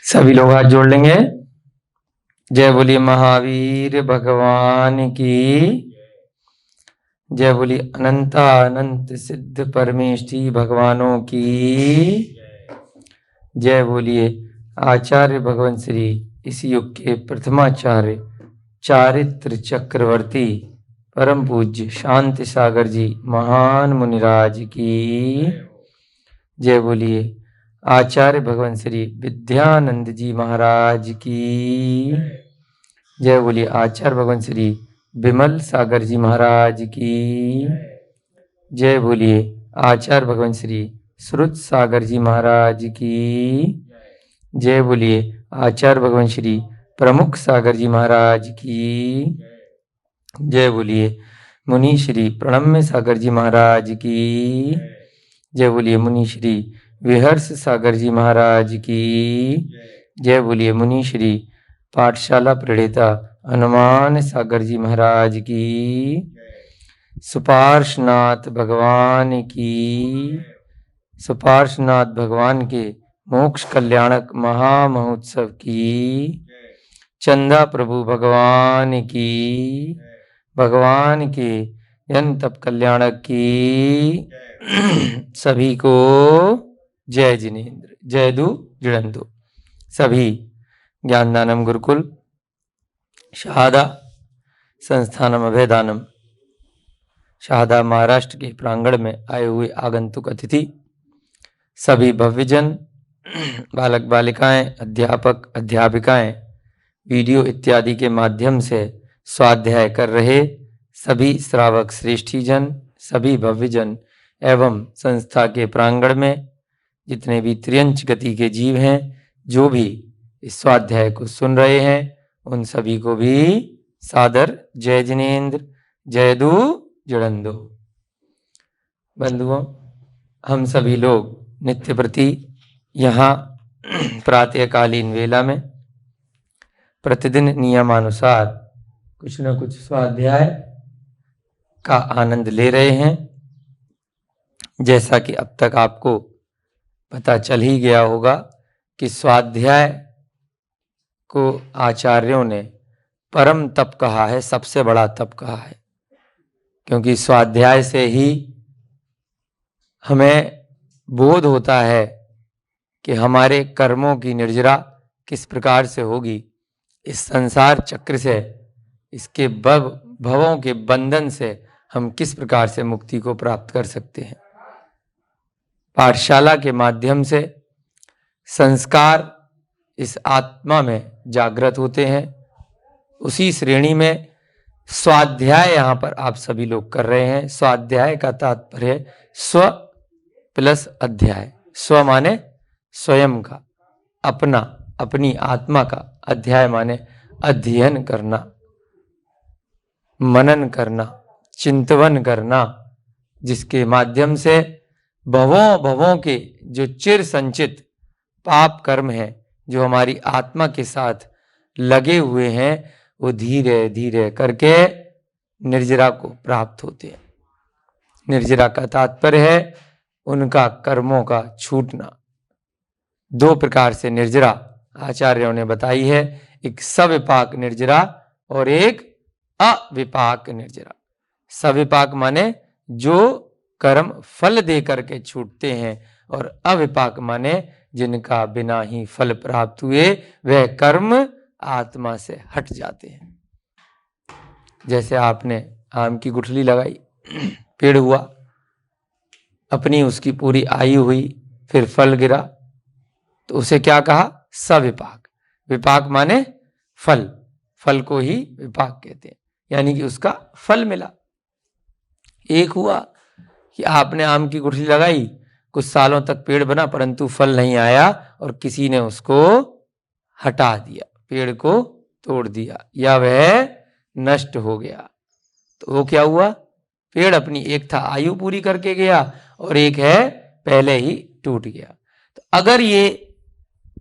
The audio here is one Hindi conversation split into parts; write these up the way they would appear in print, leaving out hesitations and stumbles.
सभी लोग हाथ जोड़ लेंगे। जय बोलिए महावीर भगवान की। जय बोलिए अनंत सिद्ध परमेष्ठी भगवानों की। जय बोलिए आचार्य भगवान श्री इस युग के प्रथमाचार्य चारित्र चक्रवर्ती परम पूज्य शांति सागर जी महान मुनिराज की। जय बोलिए आचार्य भगवान श्री विद्यानंद जी महाराज की। जय बोलिए आचार्य भगवान श्री विमल सागर जी महाराज की। जय बोलिए आचार्य भगवान श्री श्रुत सागर जी महाराज की। जय बोलिए आचार्य भगवान श्री प्रमुख सागर जी महाराज की। जय बोलिए मुनि श्री प्रणम्य सागर जी महाराज की। जय बोलिए मुनि श्री विहर्ष सागर जी महाराज की। जय बोलिए मुनि श्री पाठशाला प्रणेता हनुमान सागर जी महाराज की। सुपार्शनाथ भगवान की। सुपार्शनाथ भगवान के मोक्ष कल्याणक महामहोत्सव की। चंदा प्रभु भगवान की। भगवान के जन तप कल्याणक की। सभी को जय जिनेन्द्र जय दु जुड़ंदु। सभी ज्ञानदानम गुरुकुल शहादा संस्थानम अभयदानम शहादा महाराष्ट्र के प्रांगण में आए हुए आगंतुक अतिथि, सभी भव्यजन, बालक बालिकाएं, अध्यापक अध्यापिकाएं, वीडियो इत्यादि के माध्यम से स्वाध्याय कर रहे सभी श्रावक श्रेष्ठीजन, सभी भव्यजन एवं संस्था के प्रांगण में जितने भी त्रियंच गति के जीव हैं, जो भी इस स्वाध्याय को सुन रहे हैं, उन सभी को भी सादर जय जिनेन्द्र जय दु जुड़ंदो। बंधुओं, हम सभी लोग नित्य प्रति यहाँ प्रातःकालीन वेला में प्रतिदिन नियमानुसार कुछ न कुछ स्वाध्याय का आनंद ले रहे हैं। जैसा कि अब तक आपको पता चल ही गया होगा कि स्वाध्याय को आचार्यों ने परम तप कहा है, सबसे बड़ा तप कहा है, क्योंकि स्वाध्याय से ही हमें बोध होता है कि हमारे कर्मों की निर्जरा किस प्रकार से होगी, इस संसार चक्र से, इसके भवों के बंधन से हम किस प्रकार से मुक्ति को प्राप्त कर सकते हैं। पाठशाला के माध्यम से संस्कार इस आत्मा में जागृत होते हैं। उसी श्रेणी में स्वाध्याय यहाँ पर आप सभी लोग कर रहे हैं। स्वाध्याय का तात्पर्य स्व प्लस अध्याय। स्व माने स्वयं का, अपना, अपनी आत्मा का। अध्याय माने अध्ययन करना, मनन करना, चिंतवन करना, जिसके माध्यम से भवों के जो चिर संचित पाप कर्म हैं, जो हमारी आत्मा के साथ लगे हुए हैं, वो धीरे धीरे करके निर्जरा को प्राप्त होते हैं। निर्जरा का तात्पर्य है उनका कर्मों का छूटना। दो प्रकार से निर्जरा आचार्यों ने बताई है, एक सविपाक निर्जरा और एक अविपाक निर्जरा। सविपाक माने जो कर्म फल दे करके छूटते हैं, और अविपाक माने जिनका बिना ही फल प्राप्त हुए वह कर्म आत्मा से हट जाते हैं। जैसे आपने आम की गुठली लगाई, पेड़ हुआ, अपनी उसकी पूरी आयु हुई, फिर फल गिरा, तो उसे क्या कहा? सविपाक। विपाक माने फल, फल को ही विपाक कहते हैं, यानी कि उसका फल मिला। एक हुआ कि आपने आम की गुठली लगाई, कुछ सालों तक पेड़ बना, परंतु फल नहीं आया और किसी ने उसको हटा दिया, पेड़ को तोड़ दिया, या वह नष्ट हो गया। तो वो क्या हुआ? पेड़ अपनी एक था आयु पूरी करके गया, और एक है पहले ही टूट गया। तो अगर ये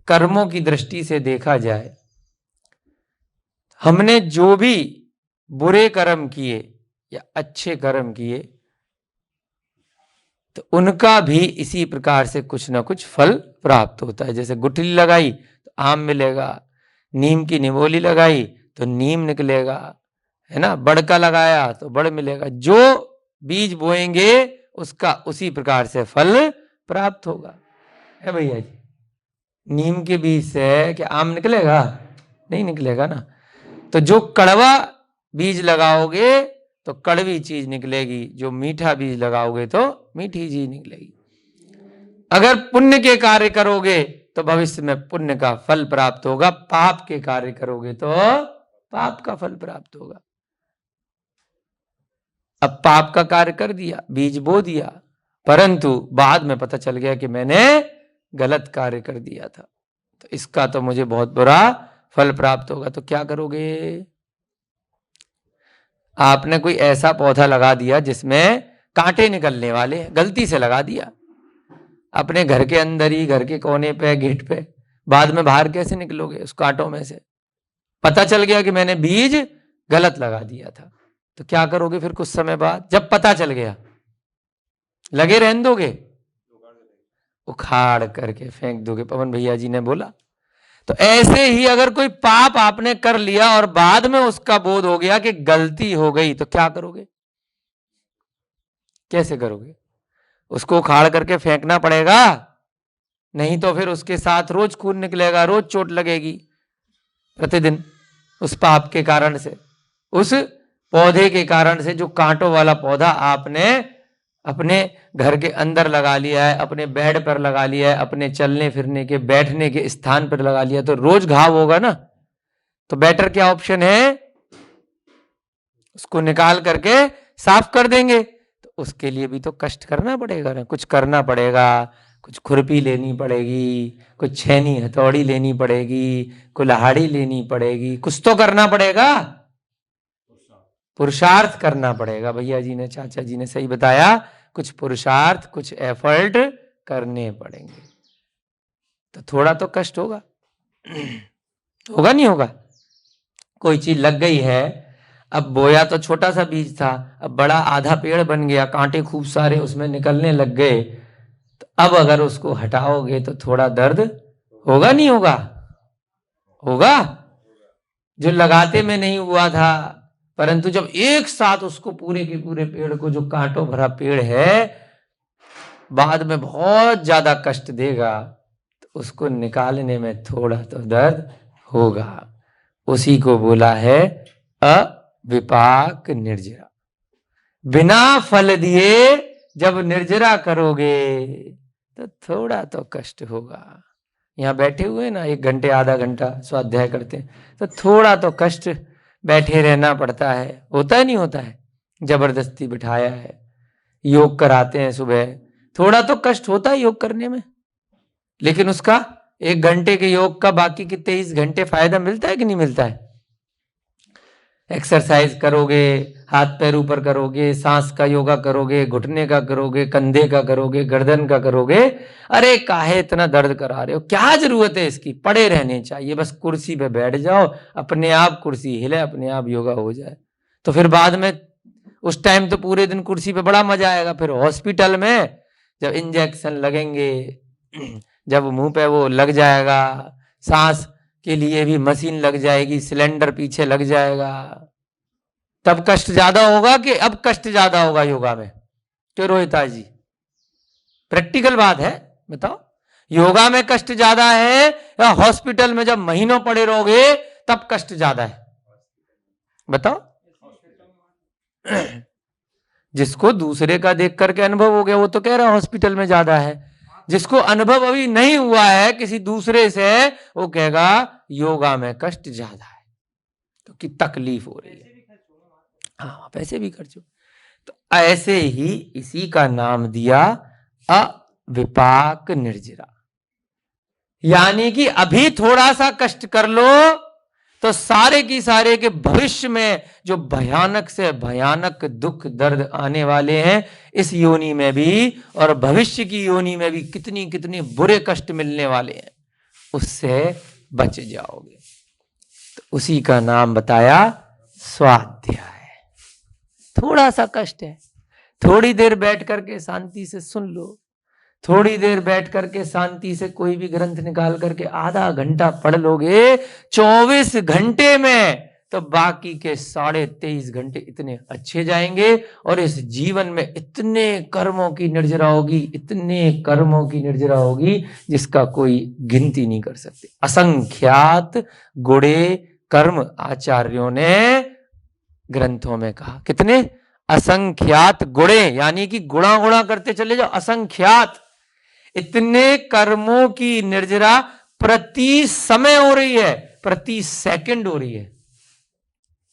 कर्मों की दृष्टि से देखा जाए, हमने जो भी बुरे कर्म किए या अच्छे कर्म किए, तो उनका भी इसी प्रकार से कुछ ना कुछ फल प्राप्त होता है। जैसे गुठली लगाई तो आम मिलेगा, नीम की निमोली लगाई तो नीम निकलेगा, है ना, बड़ का लगाया तो बड़ मिलेगा। जो बीज बोएंगे उसका उसी प्रकार से फल प्राप्त होगा, है भैया जी। नीम के बीज से क्या आम निकलेगा? नहीं निकलेगा ना। तो जो कड़वा बीज लगाओगे तो कड़वी चीज निकलेगी, जो मीठा बीज लगाओगे तो मीठी चीज निकलेगी। अगर पुण्य के कार्य करोगे तो भविष्य में पुण्य का फल प्राप्त होगा, पाप के कार्य करोगे तो पाप का फल प्राप्त होगा। अब पाप का कार्य कर दिया, बीज बो दिया, परंतु बाद में पता चल गया कि मैंने गलत कार्य कर दिया था, तो इसका तो मुझे बहुत बुरा फल प्राप्त होगा। तो क्या करोगे? आपने कोई ऐसा पौधा लगा दिया जिसमें कांटे निकलने वाले, गलती से लगा दिया अपने घर के अंदर ही, घर के कोने पे, गेट पे, बाद में बाहर कैसे निकलोगे उस कांटों में से? पता चल गया कि मैंने बीज गलत लगा दिया था, तो क्या करोगे फिर कुछ समय बाद जब पता चल गया? लगे रहने दोगे? उखाड़ करके फेंक दोगे, पवन भैया जी ने बोला। तो ऐसे ही अगर कोई पाप आपने कर लिया और बाद में उसका बोध हो गया कि गलती हो गई, तो क्या करोगे? कैसे करोगे? उसको उखाड़ करके फेंकना पड़ेगा, नहीं तो फिर उसके साथ रोज खून निकलेगा, रोज चोट लगेगी प्रतिदिन उस पाप के कारण से, उस पौधे के कारण से। जो कांटों वाला पौधा आपने अपने घर के अंदर लगा लिया है, अपने बेड पर लगा लिया है, अपने चलने फिरने के, बैठने के स्थान पर लगा लिया, तो रोज घाव होगा ना। तो बेटर क्या ऑप्शन है? उसको निकाल करके साफ कर देंगे। तो उसके लिए भी तो कष्ट करना पड़ेगा ना, कुछ करना पड़ेगा, कुछ खुरपी लेनी पड़ेगी, कुछ छेनी हथौड़ी लेनी पड़ेगी, कुल्हाड़ी लेनी पड़ेगी, कुछ तो करना पड़ेगा, पुरुषार्थ करना पड़ेगा। भैया जी ने, चाचा जी ने सही बताया, कुछ पुरुषार्थ, कुछ एफर्ट करने पड़ेंगे। तो थोड़ा तो कष्ट होगा, होगा नहीं होगा? कोई चीज लग गई है, अब बोया तो छोटा सा बीज था, अब बड़ा आधा पेड़ बन गया, कांटे खूब सारे उसमें निकलने लग गए, तो अब अगर उसको हटाओगे तो थोड़ा दर्द होगा नहीं होगा? होगा। जो लगाते में नहीं हुआ था, परंतु जब एक साथ उसको पूरे के पूरे पेड़ को, जो कांटों भरा पेड़ है, बाद में बहुत ज्यादा कष्ट देगा, तो उसको निकालने में थोड़ा तो दर्द होगा। उसी को बोला है अविपाक निर्जरा। बिना फल दिए जब निर्जरा करोगे तो थोड़ा तो कष्ट होगा। यहाँ बैठे हुए ना, 1 घंटे आधा घंटा स्वाध्याय करते हैं, तो थोड़ा तो कष्ट, बैठे रहना पड़ता है, होता है नहीं होता है? जबरदस्ती बिठाया है, योग कराते हैं सुबह, थोड़ा तो कष्ट होता है योग करने में, लेकिन उसका 1 घंटे के योग का बाकी के 23 घंटे फायदा मिलता है कि नहीं मिलता है? एक्सरसाइज करोगे, हाथ पैर ऊपर करोगे, सांस का योगा करोगे, घुटने का करोगे, कंधे का करोगे, गर्दन का करोगे, अरे काहे इतना दर्द करा रहे हो? क्या जरूरत है इसकी? पड़े रहने चाहिए, बस कुर्सी पे बैठ जाओ, अपने आप कुर्सी हिले, अपने आप योगा हो जाए। तो फिर बाद में उस टाइम तो पूरे दिन कुर्सी पे बड़ा मजा आएगा, फिर हॉस्पिटल में जब इंजेक्शन लगेंगे, जब मुंह पे वो लग जाएगा, सांस के लिए भी मशीन लग जाएगी, सिलेंडर पीछे लग जाएगा, तब कष्ट ज्यादा होगा कि अब कष्ट ज्यादा होगा योगा में? क्यों रोहिता जी, प्रैक्टिकल बात है, बताओ, योगा में कष्ट ज्यादा है या हॉस्पिटल में जब महीनों पड़े रहोगे तब कष्ट ज्यादा है? बताओ। जिसको दूसरे का देख करके अनुभव हो गया वो तो कह रहा है हॉस्पिटल में ज्यादा है, जिसको अनुभव अभी नहीं हुआ है किसी दूसरे से, वो कहेगा योगा में कष्ट ज्यादा है, क्योंकि तकलीफ हो रही है। हाँ, पैसे भी खर्च हो। तो ऐसे ही इसी का नाम दिया अविपाक निर्जरा, यानी कि अभी थोड़ा सा कष्ट कर लो तो सारे की सारे के भविष्य में जो भयानक से भयानक दुख दर्द आने वाले हैं इस योनि में भी, और भविष्य की योनि में भी कितनी कितनी बुरे कष्ट मिलने वाले हैं, उससे बच जाओगे। तो उसी का नाम बताया स्वाध्याय। थोड़ा सा कष्ट है, थोड़ी देर बैठ करके शांति से सुन लो, थोड़ी देर बैठ करके शांति से कोई भी ग्रंथ निकाल करके आधा घंटा पढ़ लोगे 24 घंटे में, तो बाकी के 23.5 घंटे इतने अच्छे जाएंगे। और इस जीवन में इतने कर्मों की निर्जरा होगी, इतने कर्मों की निर्जरा होगी जिसका कोई गिनती नहीं कर सकते। असंख्यात गुणे कर्म आचार्यों ने ग्रंथों में कहा। कितने? असंख्यात गुणे, यानी कि गुणा गुणा करते चले जाओ, असंख्यात इतने कर्मों की निर्जरा प्रति समय हो रही है, प्रति सेकंड हो रही है।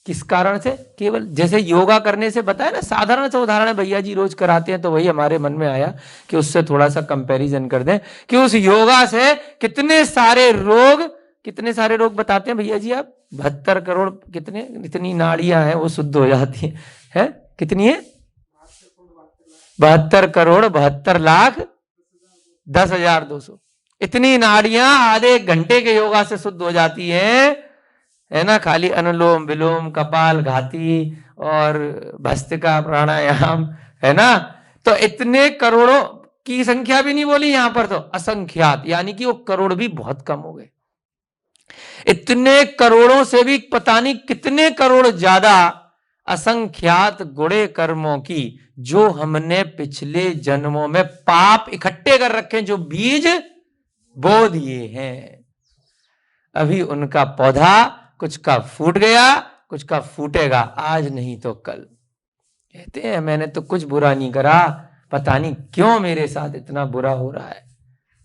किस कारण से? केवल जैसे योगा करने से बताया ना, साधारण सा उदाहरण है, भैया जी रोज कराते हैं, तो वही हमारे मन में आया कि उससे थोड़ा सा कंपैरिजन कर दें कि उस योगा से कितने सारे रोग बताते हैं भैया जी आप? 72 करोड़ कितने इतनी नाड़ियां हैं वो शुद्ध हो जाती है? कितनी है? 72 करोड़ 72 लाख 10,200 इतनी नाड़ियां आधे घंटे के योगा से शुद्ध हो जाती है ना। खाली अनुलोम विलोम, कपाल घाती और भस्त्रिका प्राणायाम, है ना। तो इतने करोड़ों की संख्या भी नहीं बोली यहां पर, तो असंख्यात, यानी कि वो करोड़ भी बहुत कम हो गए। इतने करोड़ों से भी पता नहीं कितने करोड़ ज्यादा असंख्यात गुणे कर्मों की जो हमने पिछले जन्मों में पाप इकट्ठे कर रखे हैं, जो बीज बो दिए हैं। अभी उनका पौधा कुछ का फूट गया, कुछ का फूटेगा, आज नहीं तो कल। कहते हैं मैंने तो कुछ बुरा नहीं करा, पता नहीं क्यों मेरे साथ इतना बुरा हो रहा है,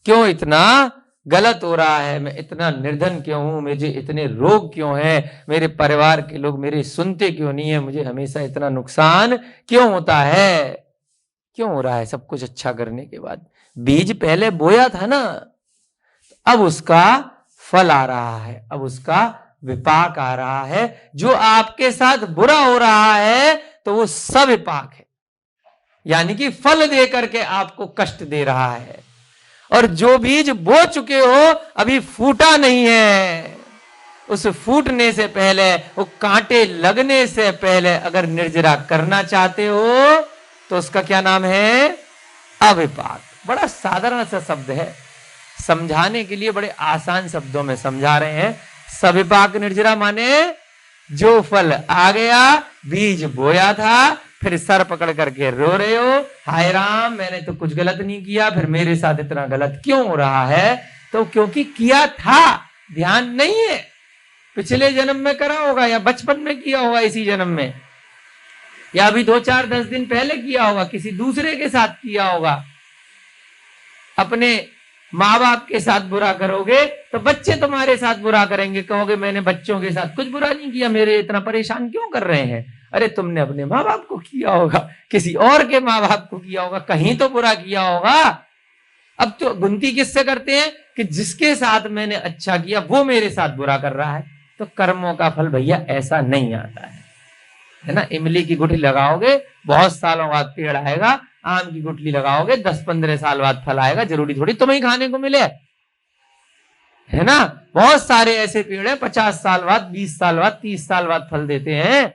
क्यों इतना गलत हो रहा है, मैं इतना निर्धन क्यों हूं, मुझे इतने रोग क्यों हैं, मेरे परिवार के लोग मेरे सुनते क्यों नहीं है, मुझे हमेशा इतना नुकसान क्यों होता है, क्यों हो रहा है सब कुछ अच्छा करने के बाद। बीज पहले बोया था ना, अब उसका फल आ रहा है, अब उसका विपाक आ रहा है। जो आपके साथ बुरा हो रहा है तो वो सविपाक है, यानी कि फल दे करके आपको कष्ट दे रहा है। और जो बीज बो चुके हो अभी फूटा नहीं है, उस फूटने से पहले, वो कांटे लगने से पहले अगर निर्जरा करना चाहते हो तो उसका क्या नाम है? अविपाक। बड़ा साधारण सा शब्द है, समझाने के लिए बड़े आसान शब्दों में समझा रहे हैं। सविपाक निर्जरा माने जो फल आ गया, बीज बोया था, फिर सर पकड़ करके रो रहे हो, हाय राम मैंने तो कुछ गलत नहीं किया, फिर मेरे साथ इतना गलत क्यों हो रहा है? तो क्योंकि किया था, ध्यान नहीं है, पिछले जन्म में करा होगा, या बचपन में किया होगा इसी जन्म में, या अभी 2, 4, 10 दिन पहले किया होगा, किसी दूसरे के साथ किया होगा। अपने माँ बाप के साथ बुरा करोगे तो बच्चे तुम्हारे साथ बुरा करेंगे, कहोगे मैंने बच्चों के साथ कुछ बुरा नहीं किया, मेरे इतना परेशान क्यों कर रहे हैं? अरे तुमने अपने माँ बाप को किया होगा, किसी और के माँ बाप को किया होगा, कहीं तो बुरा किया होगा। अब तो गिनती किससे करते हैं कि जिसके साथ मैंने अच्छा किया वो मेरे साथ बुरा कर रहा है। तो कर्मों का फल भैया ऐसा नहीं आता है ना। इमली की गुठली लगाओगे, बहुत सालों बाद पेड़ आएगा, आम की गुठली लगाओगे 10-15 साल बाद फल आएगा, जरूरी थोड़ी तुम्हें खाने को मिले, है ना। बहुत सारे ऐसे पेड़ हैं 50 साल बाद, 20 साल बाद, 30 साल बाद फल देते हैं,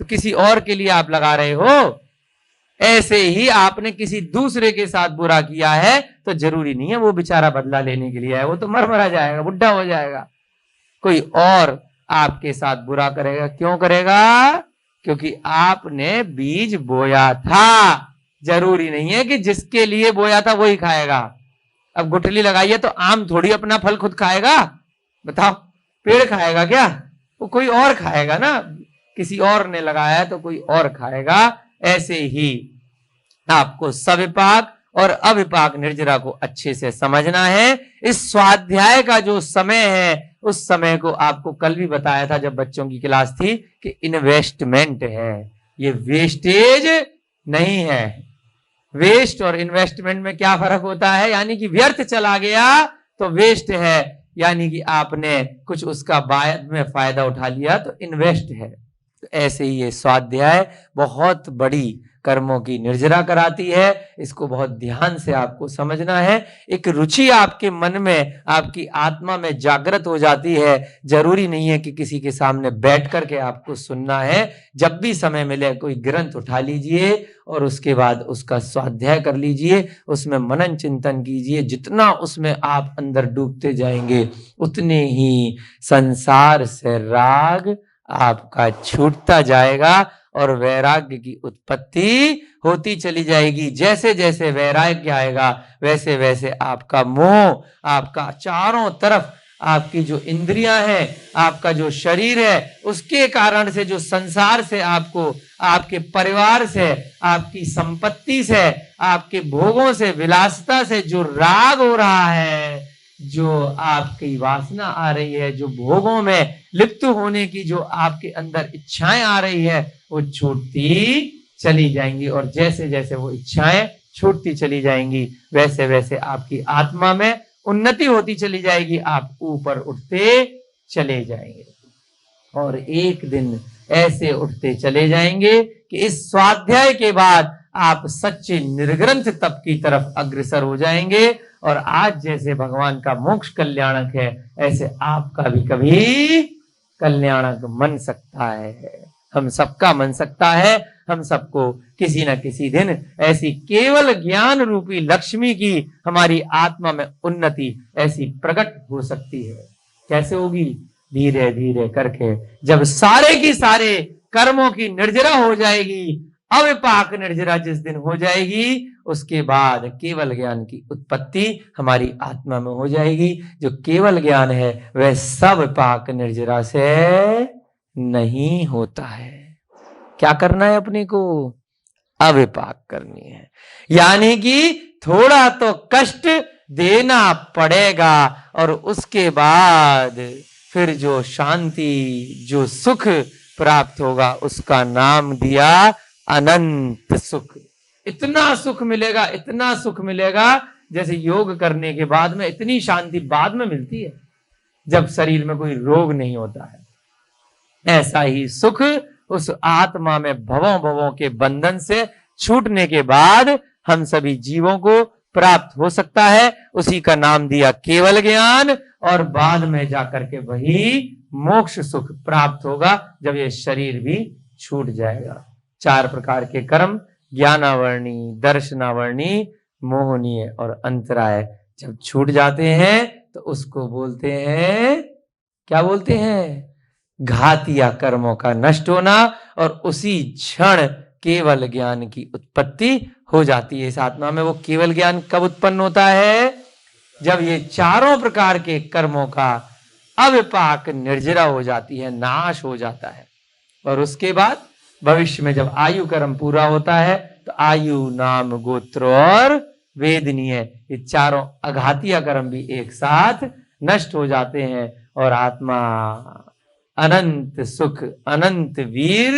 तो किसी और के लिए आप लगा रहे हो। ऐसे ही आपने किसी दूसरे के साथ बुरा किया है तो जरूरी नहीं है वो बेचारा बदला लेने के लिए है, वो तो मर जाएगा, बुढ़ा हो जाएगा। कोई और आपके साथ बुरा करेगा, क्यों करेगा? क्योंकि आपने बीज बोया था। जरूरी नहीं है कि जिसके लिए बोया था वही खाएगा। अब गुठली लगाइए तो आम थोड़ी अपना फल खुद खाएगा, बताओ, पेड़ खाएगा क्या? वो कोई और खाएगा ना, किसी और ने लगाया है तो कोई और खाएगा। ऐसे ही आपको सविपाक और अविपाक निर्जरा को अच्छे से समझना है। इस स्वाध्याय का जो समय है उस समय को आपको कल भी बताया था जब बच्चों की क्लास थी कि इन्वेस्टमेंट है, ये वेस्टेज नहीं है। वेस्ट और इन्वेस्टमेंट में क्या फर्क होता है? यानी कि व्यर्थ चला गया तो वेस्ट है, यानी कि आपने कुछ उसका बाद में फायदा उठा लिया तो इन्वेस्ट है। ऐसे ही ये स्वाध्याय बहुत बड़ी कर्मों की निर्जरा कराती है। इसको बहुत ध्यान से आपको समझना है। एक रुचि आपके मन में, आपकी आत्मा में जागृत हो जाती है। जरूरी नहीं है कि किसी के सामने बैठ करके आपको सुनना है। जब भी समय मिले कोई ग्रंथ उठा लीजिए और उसके बाद उसका स्वाध्याय कर लीजिए, उसमें मनन चिंतन कीजिए। जितना उसमें आप अंदर डूबते जाएंगे उतने ही संसार से राग आपका छूटता जाएगा और वैराग्य की उत्पत्ति होती चली जाएगी। जैसे जैसे वैराग्य आएगा वैसे वैसे आपका मोह, आपका चारों तरफ आपकी जो इंद्रियां हैं, आपका जो शरीर है, उसके कारण से जो संसार से आपको, आपके परिवार से, आपकी संपत्ति से, आपके भोगों से, विलासिता से जो राग हो रहा है, जो आपकी वासना आ रही है, जो भोगों में लिप्त होने की जो आपके अंदर इच्छाएं आ रही है, वो छूटती चली जाएंगी। और जैसे जैसे वो इच्छाएं छूटती चली जाएंगी वैसे वैसे आपकी आत्मा में उन्नति होती चली जाएगी। आप ऊपर उठते चले जाएंगे और एक दिन ऐसे उठते चले जाएंगे कि इस स्वाध्याय के बाद आप सच्चे निर्ग्रंथ तप की तरफ अग्रसर हो जाएंगे। और आज जैसे भगवान का मोक्ष कल्याणक है, ऐसे आपका भी कभी कल्याणक बन सकता है। हम सबका बन सकता है। हम सबको किसी न किसी दिन ऐसी केवल ज्ञान रूपी लक्ष्मी की हमारी आत्मा में उन्नति ऐसी प्रकट हो सकती है। कैसे होगी? धीरे धीरे करके, जब सारे की सारे कर्मों की निर्जरा हो जाएगी, अविपाक निर्जरा जिस दिन हो जाएगी, उसके बाद केवल ज्ञान की उत्पत्ति हमारी आत्मा में हो जाएगी। जो केवल ज्ञान है वह सब पाक निर्जरा से नहीं होता है। क्या करना है अपने को? अविपाक करनी है। यानी कि थोड़ा तो कष्ट देना पड़ेगा और उसके बाद फिर जो शांति, जो सुख प्राप्त होगा, उसका नाम दिया अनंत सुख। इतना सुख मिलेगा, इतना सुख मिलेगा, जैसे योग करने के बाद में इतनी शांति बाद में मिलती है जब शरीर में कोई रोग नहीं होता है। ऐसा ही सुख उस आत्मा में भवों भवों के बंधन से छूटने के बाद हम सभी जीवों को प्राप्त हो सकता है। उसी का नाम दिया केवल ज्ञान, और बाद में जाकर के वही मोक्ष सुख प्राप्त होगा जब ये शरीर भी छूट जाएगा। 4 प्रकार के कर्म, ज्ञानावर्णी, दर्शनावर्णी, मोहनीय और अंतराय, जब छूट जाते हैं तो उसको बोलते हैं, क्या बोलते हैं? घातिया कर्मों का नष्ट होना। और उसी क्षण केवल ज्ञान की उत्पत्ति हो जाती है इस आत्मा में। वो केवल ज्ञान कब उत्पन्न होता है? जब ये चारों प्रकार के कर्मों का अविपाक निर्जरा हो जाती है, नाश हो जाता है। और उसके बाद भविष्य में जब आयु कर्म पूरा होता है तो आयु, नाम, गोत्र और वेदनीय, ये चारों अघातिया कर्म भी एक साथ नष्ट हो जाते हैं और आत्मा अनंत सुख, अनंत वीर,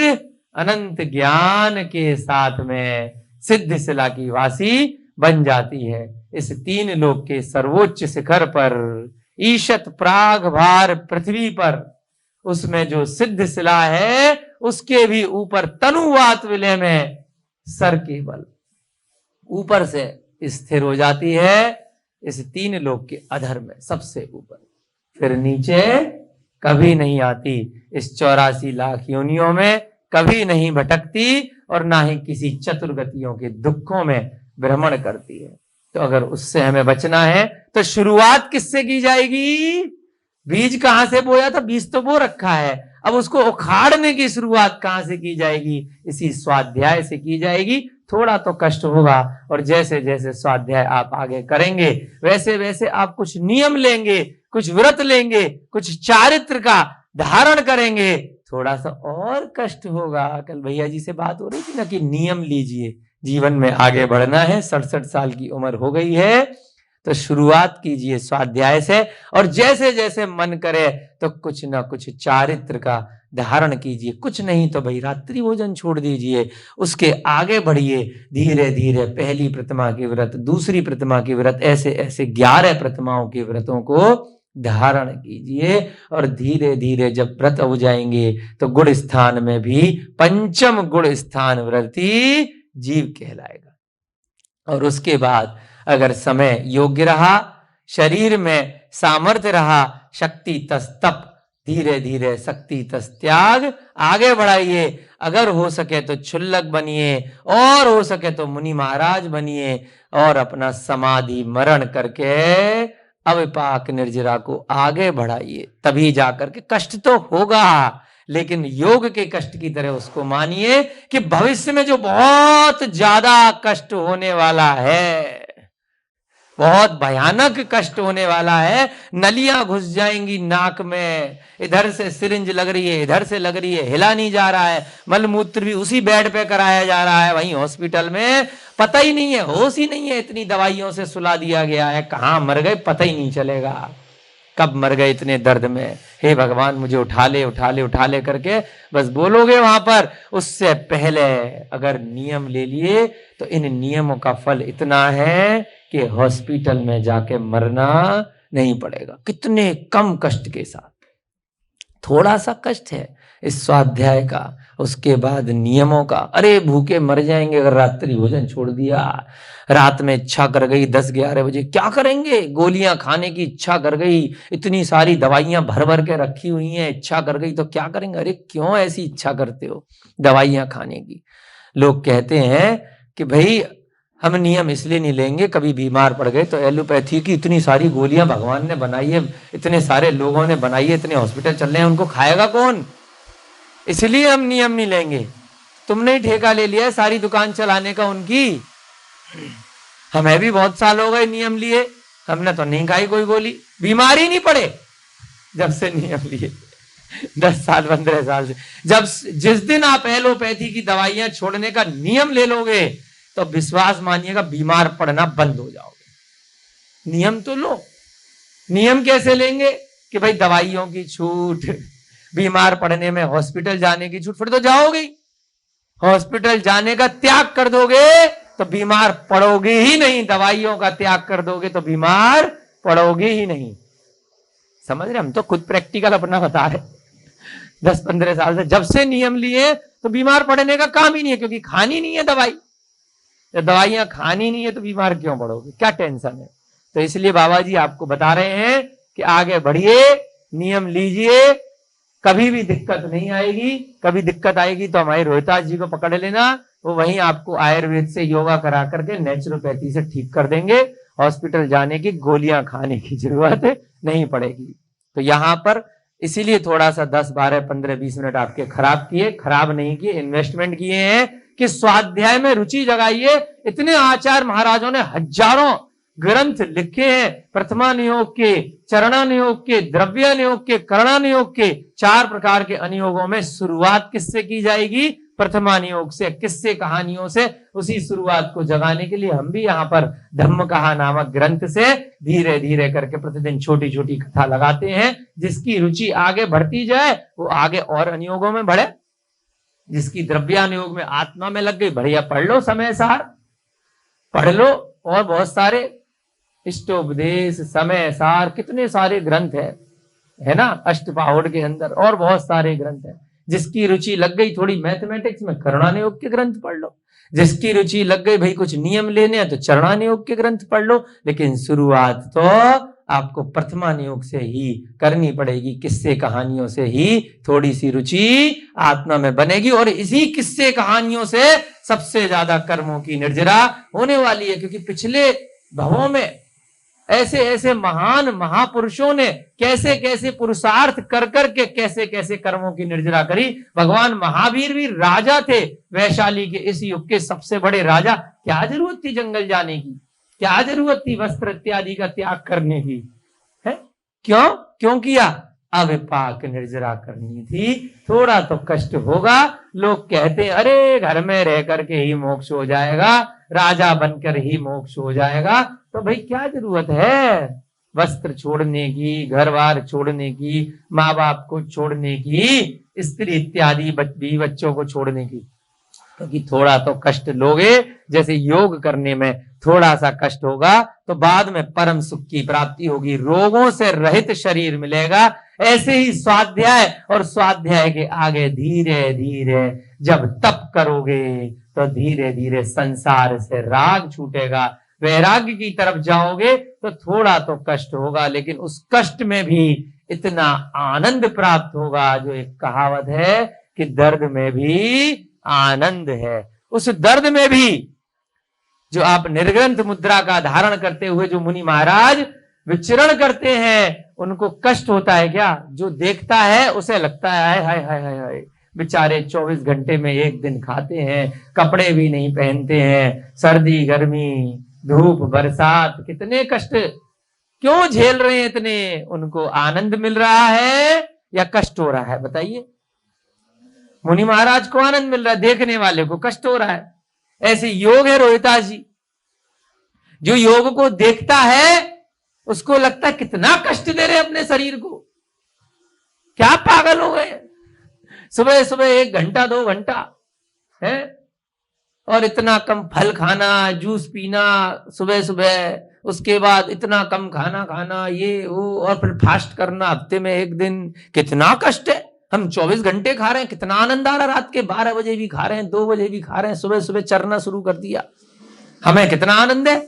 अनंत ज्ञान के साथ में सिद्ध शिला की वासी बन जाती है। इस 3 लोक के सर्वोच्च शिखर पर, ईशत प्राग भार पृथ्वी पर, उसमें जो सिद्ध शिला है उसके भी ऊपर तनुवात विलय में सर के बल ऊपर से स्थिर हो जाती है। इस 3 लोक के अधर में सबसे ऊपर, फिर नीचे कभी नहीं आती। इस 84 लाख योनियों में कभी नहीं भटकती और ना ही किसी चतुर्गतियों के दुखों में भ्रमण करती है। तो अगर उससे हमें बचना है तो शुरुआत किससे की जाएगी? बीज कहां से बोया था? बीज तो बो रखा है, अब उसको उखाड़ने की शुरुआत कहां से की जाएगी? इसी स्वाध्याय से की जाएगी। थोड़ा तो कष्ट होगा और जैसे जैसे स्वाध्याय आप आगे करेंगे वैसे वैसे आप कुछ नियम लेंगे, कुछ व्रत लेंगे, कुछ चारित्र का धारण करेंगे, थोड़ा सा और कष्ट होगा। कल भैया जी से बात हो रही थी ना कि नियम लीजिए, जीवन में आगे बढ़ना है, 67 साल की उम्र हो गई है तो शुरुआत कीजिए स्वाध्याय से। और जैसे जैसे मन करे तो कुछ ना कुछ चारित्र का धारण कीजिए। कुछ नहीं तो भाई रात्रि भोजन छोड़ दीजिए, उसके आगे बढ़िए धीरे धीरे। पहली प्रतिमा के व्रत, दूसरी प्रतिमा के व्रत, ऐसे ऐसे 11 प्रतिमाओं के व्रतों को धारण कीजिए और धीरे धीरे जब व्रत हो जाएंगे तो गुण स्थान में भी पंचम गुण स्थान व्रती जीव कहलाएगा। और उसके बाद अगर समय योग्य रहा, शरीर में सामर्थ्य रहा, शक्ति तस तप, धीरे धीरे शक्ति तस त्याग, आगे बढ़ाइए। अगर हो सके तो क्षुल्लक बनिए और हो सके तो मुनि महाराज बनिए और अपना समाधि मरण करके अविपाक निर्जरा को आगे बढ़ाइए। तभी जाकर के कष्ट तो होगा, लेकिन योग के कष्ट की तरह उसको मानिए कि भविष्य में जो बहुत ज्यादा कष्ट होने वाला है, बहुत भयानक कष्ट होने वाला है। नलियां घुस जाएंगी नाक में, इधर से सिरिंज लग रही है, इधर से लग रही है, हिला नहीं जा रहा है, मलमूत्र भी उसी बेड पे कराया जा रहा है वहीं हॉस्पिटल में, पता ही नहीं है, होश ही नहीं है, इतनी दवाइयों से सुला दिया गया है, कहां मर गए पता ही नहीं चलेगा, कब मर गए इतने दर्द में। हे भगवान मुझे उठा ले उठा ले उठा ले करके बस बोलोगे वहां पर। उससे पहले अगर नियम ले लिए तो इन नियमों का फल इतना है कि हॉस्पिटल में जाके मरना नहीं पड़ेगा। कितने कम कष्ट के साथ, थोड़ा सा कष्ट है इस स्वाध्याय का, उसके बाद नियमों का। अरे भूखे मर जाएंगे अगर रात्रि भोजन छोड़ दिया, रात में इच्छा कर गई 10-11 बजे, क्या करेंगे? गोलियां खाने की इच्छा कर गई, इतनी सारी दवाइयां भर भर के रखी हुई हैं, इच्छा कर गई तो क्या करेंगे? अरे क्यों ऐसी इच्छा करते हो दवाइयां खाने की? लोग कहते हैं कि भाई हम नियम इसलिए नहीं लेंगे, कभी बीमार पड़ गए तो एलोपैथी की इतनी सारी गोलियां भगवान ने बनाई है, इतने सारे लोगों ने बनाई है, इतने हॉस्पिटल चल रहे हैं, उनको खाएगा कौन? इसलिए हम नियम नहीं लेंगे। तुमने ही ठेका ले लिया है सारी दुकान चलाने का उनकी। हमें भी बहुत साल हो गए नियम लिए, हमने तो नहीं खाई कोई गोली, बीमार ही नहीं पड़े जब से नियम लिए 10 साल 15 साल से। जब जिस दिन आप एलोपैथी की दवाइयां छोड़ने का नियम ले लोगे तो विश्वास मानिएगा बीमार पड़ना बंद हो जाओगे। नियम तो लो। नियम कैसे लेंगे कि भाई दवाइयों की छूट, बीमार पड़ने में हॉस्पिटल जाने की छूट, फिर तो जाओगे। हॉस्पिटल जाने का त्याग कर दोगे तो बीमार पड़ोगे ही नहीं, दवाइयों का त्याग कर दोगे तो बीमार पड़ोगे ही नहीं। समझ रहे? हम तो खुद प्रैक्टिकल अपना बता रहे 10-15 साल से। जब से नियम लिए तो बीमार पड़ने का काम ही नहीं है, क्योंकि खानी नहीं है दवाई। जब दवाइयां खानी नहीं है तो बीमार क्यों पड़ोगे? क्या टेंशन है? तो इसलिए बाबा जी आपको बता रहे हैं कि आगे बढ़िए, नियम लीजिए, कभी भी दिक्कत नहीं आएगी। कभी दिक्कत आएगी तो हमारे रोहितास जी को पकड़ लेना, वो वहीं आपको आयुर्वेद से योगा करा करके नेचुरोपैथी से ठीक कर देंगे। हॉस्पिटल जाने की, गोलियां खाने की जरूरत नहीं पड़ेगी। तो यहां पर इसीलिए थोड़ा सा 10, 12, 15, 20 मिनट आपके खराब किए, खराब नहीं किए, इन्वेस्टमेंट किए हैं कि स्वाध्याय में रुचि जगाइए। इतने आचार्य महाराजों ने हजारों ग्रंथ लिखे हैं, प्रथमानुयोग के, चरणानुयोग के, द्रव्यानुयोग के, करणानुयोग के। 4 प्रकार के अनुयोगों में शुरुआत किससे की जाएगी? प्रथमानुयोग से, किससे, कहानियों से। उसी शुरुआत को जगाने के लिए हम भी यहाँ पर धम्म कहा नामक ग्रंथ से धीरे धीरे करके प्रतिदिन छोटी छोटी कथा लगाते हैं। जिसकी रुचि आगे बढ़ती जाए वो आगे और अनुयोगों में बढ़े। जिसकी द्रव्यानुयोग में, आत्मा में लग गई, बढ़िया पढ़ लो, समय सार पढ़ लो। और बहुत सारे इष्टोपदेश, समय सार, कितने सारे ग्रंथ है ना अष्टपाहुड़ के अंदर, और बहुत सारे ग्रंथ है। जिसकी रुचि लग गई थोड़ी मैथमेटिक्स में, करणानुयोग के ग्रंथ पढ़ लो। जिसकी रुचि लग गई भाई कुछ नियम लेने हैं तो चरणानुयोग के ग्रंथ पढ़ लो। लेकिन शुरुआत तो आपको प्रथमानुयोग से ही करनी पड़ेगी। किस्से कहानियों से ही थोड़ी सी रुचि आत्मा में बनेगी, और इसी किस्से कहानियों से सबसे ज्यादा कर्मों की निर्जरा होने वाली है। क्योंकि पिछले भवों में ऐसे ऐसे महान महापुरुषों ने कैसे कैसे पुरुषार्थ कर करके कैसे कैसे कर्मों की निर्जरा करी। भगवान महावीर भी राजा थे वैशाली के, इस युग के सबसे बड़े राजा। क्या जरूरत थी जंगल जाने की? क्या जरूरत थी वस्त्र इत्यादि का त्याग करने की? है क्यों किया? अविपाक निर्जरा करनी थी। थोड़ा तो कष्ट होगा। लोग कहते हैं अरे घर में रह करके ही मोक्ष हो जाएगा, राजा बनकर ही मोक्ष हो जाएगा। तो भाई क्या जरूरत है वस्त्र छोड़ने की, घर बार छोड़ने की, माँ बाप को छोड़ने की, स्त्री इत्यादि बच्चों को छोड़ने की? क्योंकि थोड़ा तो कष्ट लोगे, जैसे योग करने में थोड़ा सा कष्ट होगा तो बाद में परम सुख की प्राप्ति होगी, रोगों से रहित शरीर मिलेगा। ऐसे ही स्वाध्याय और स्वाध्याय के आगे धीरे धीरे जब तप करोगे तो धीरे धीरे संसार से राग छूटेगा, वैराग्य की तरफ जाओगे तो थोड़ा तो कष्ट होगा, लेकिन उस कष्ट में भी इतना आनंद प्राप्त होगा। जो एक कहावत है कि दर्द में भी आनंद है, उस दर्द में भी जो आप निर्ग्रंथ मुद्रा का धारण करते हुए जो मुनि महाराज विचरण करते हैं, उनको कष्ट होता है क्या? जो देखता है उसे लगता है हाय हाय हाय हाय, बेचारे 24 घंटे में एक दिन खाते हैं, कपड़े भी नहीं पहनते हैं, सर्दी गर्मी धूप बरसात कितने कष्ट क्यों झेल रहे हैं इतने? उनको आनंद मिल रहा है या कष्ट हो रहा है? बताइए। मुनि महाराज को आनंद मिल रहा है, देखने वाले को कष्ट हो रहा है। ऐसे योग है रोहितास जी, जो योग को देखता है उसको लगता है कितना कष्ट दे रहे अपने शरीर को, क्या पागल हो गए, सुबह सुबह 1 घंटा 2 घंटा है और इतना कम फल खाना, जूस पीना सुबह सुबह, उसके बाद इतना कम खाना खाना, ये वो, और फिर फास्ट करना हफ्ते में 1 दिन। कितना कष्ट है। हम 24 घंटे खा रहे हैं, कितना आनंद आ रहा है, रात के 12 बजे भी खा रहे हैं, 2 बजे भी खा रहे हैं, सुबह सुबह चरना शुरू कर दिया, हमें कितना आनंद है।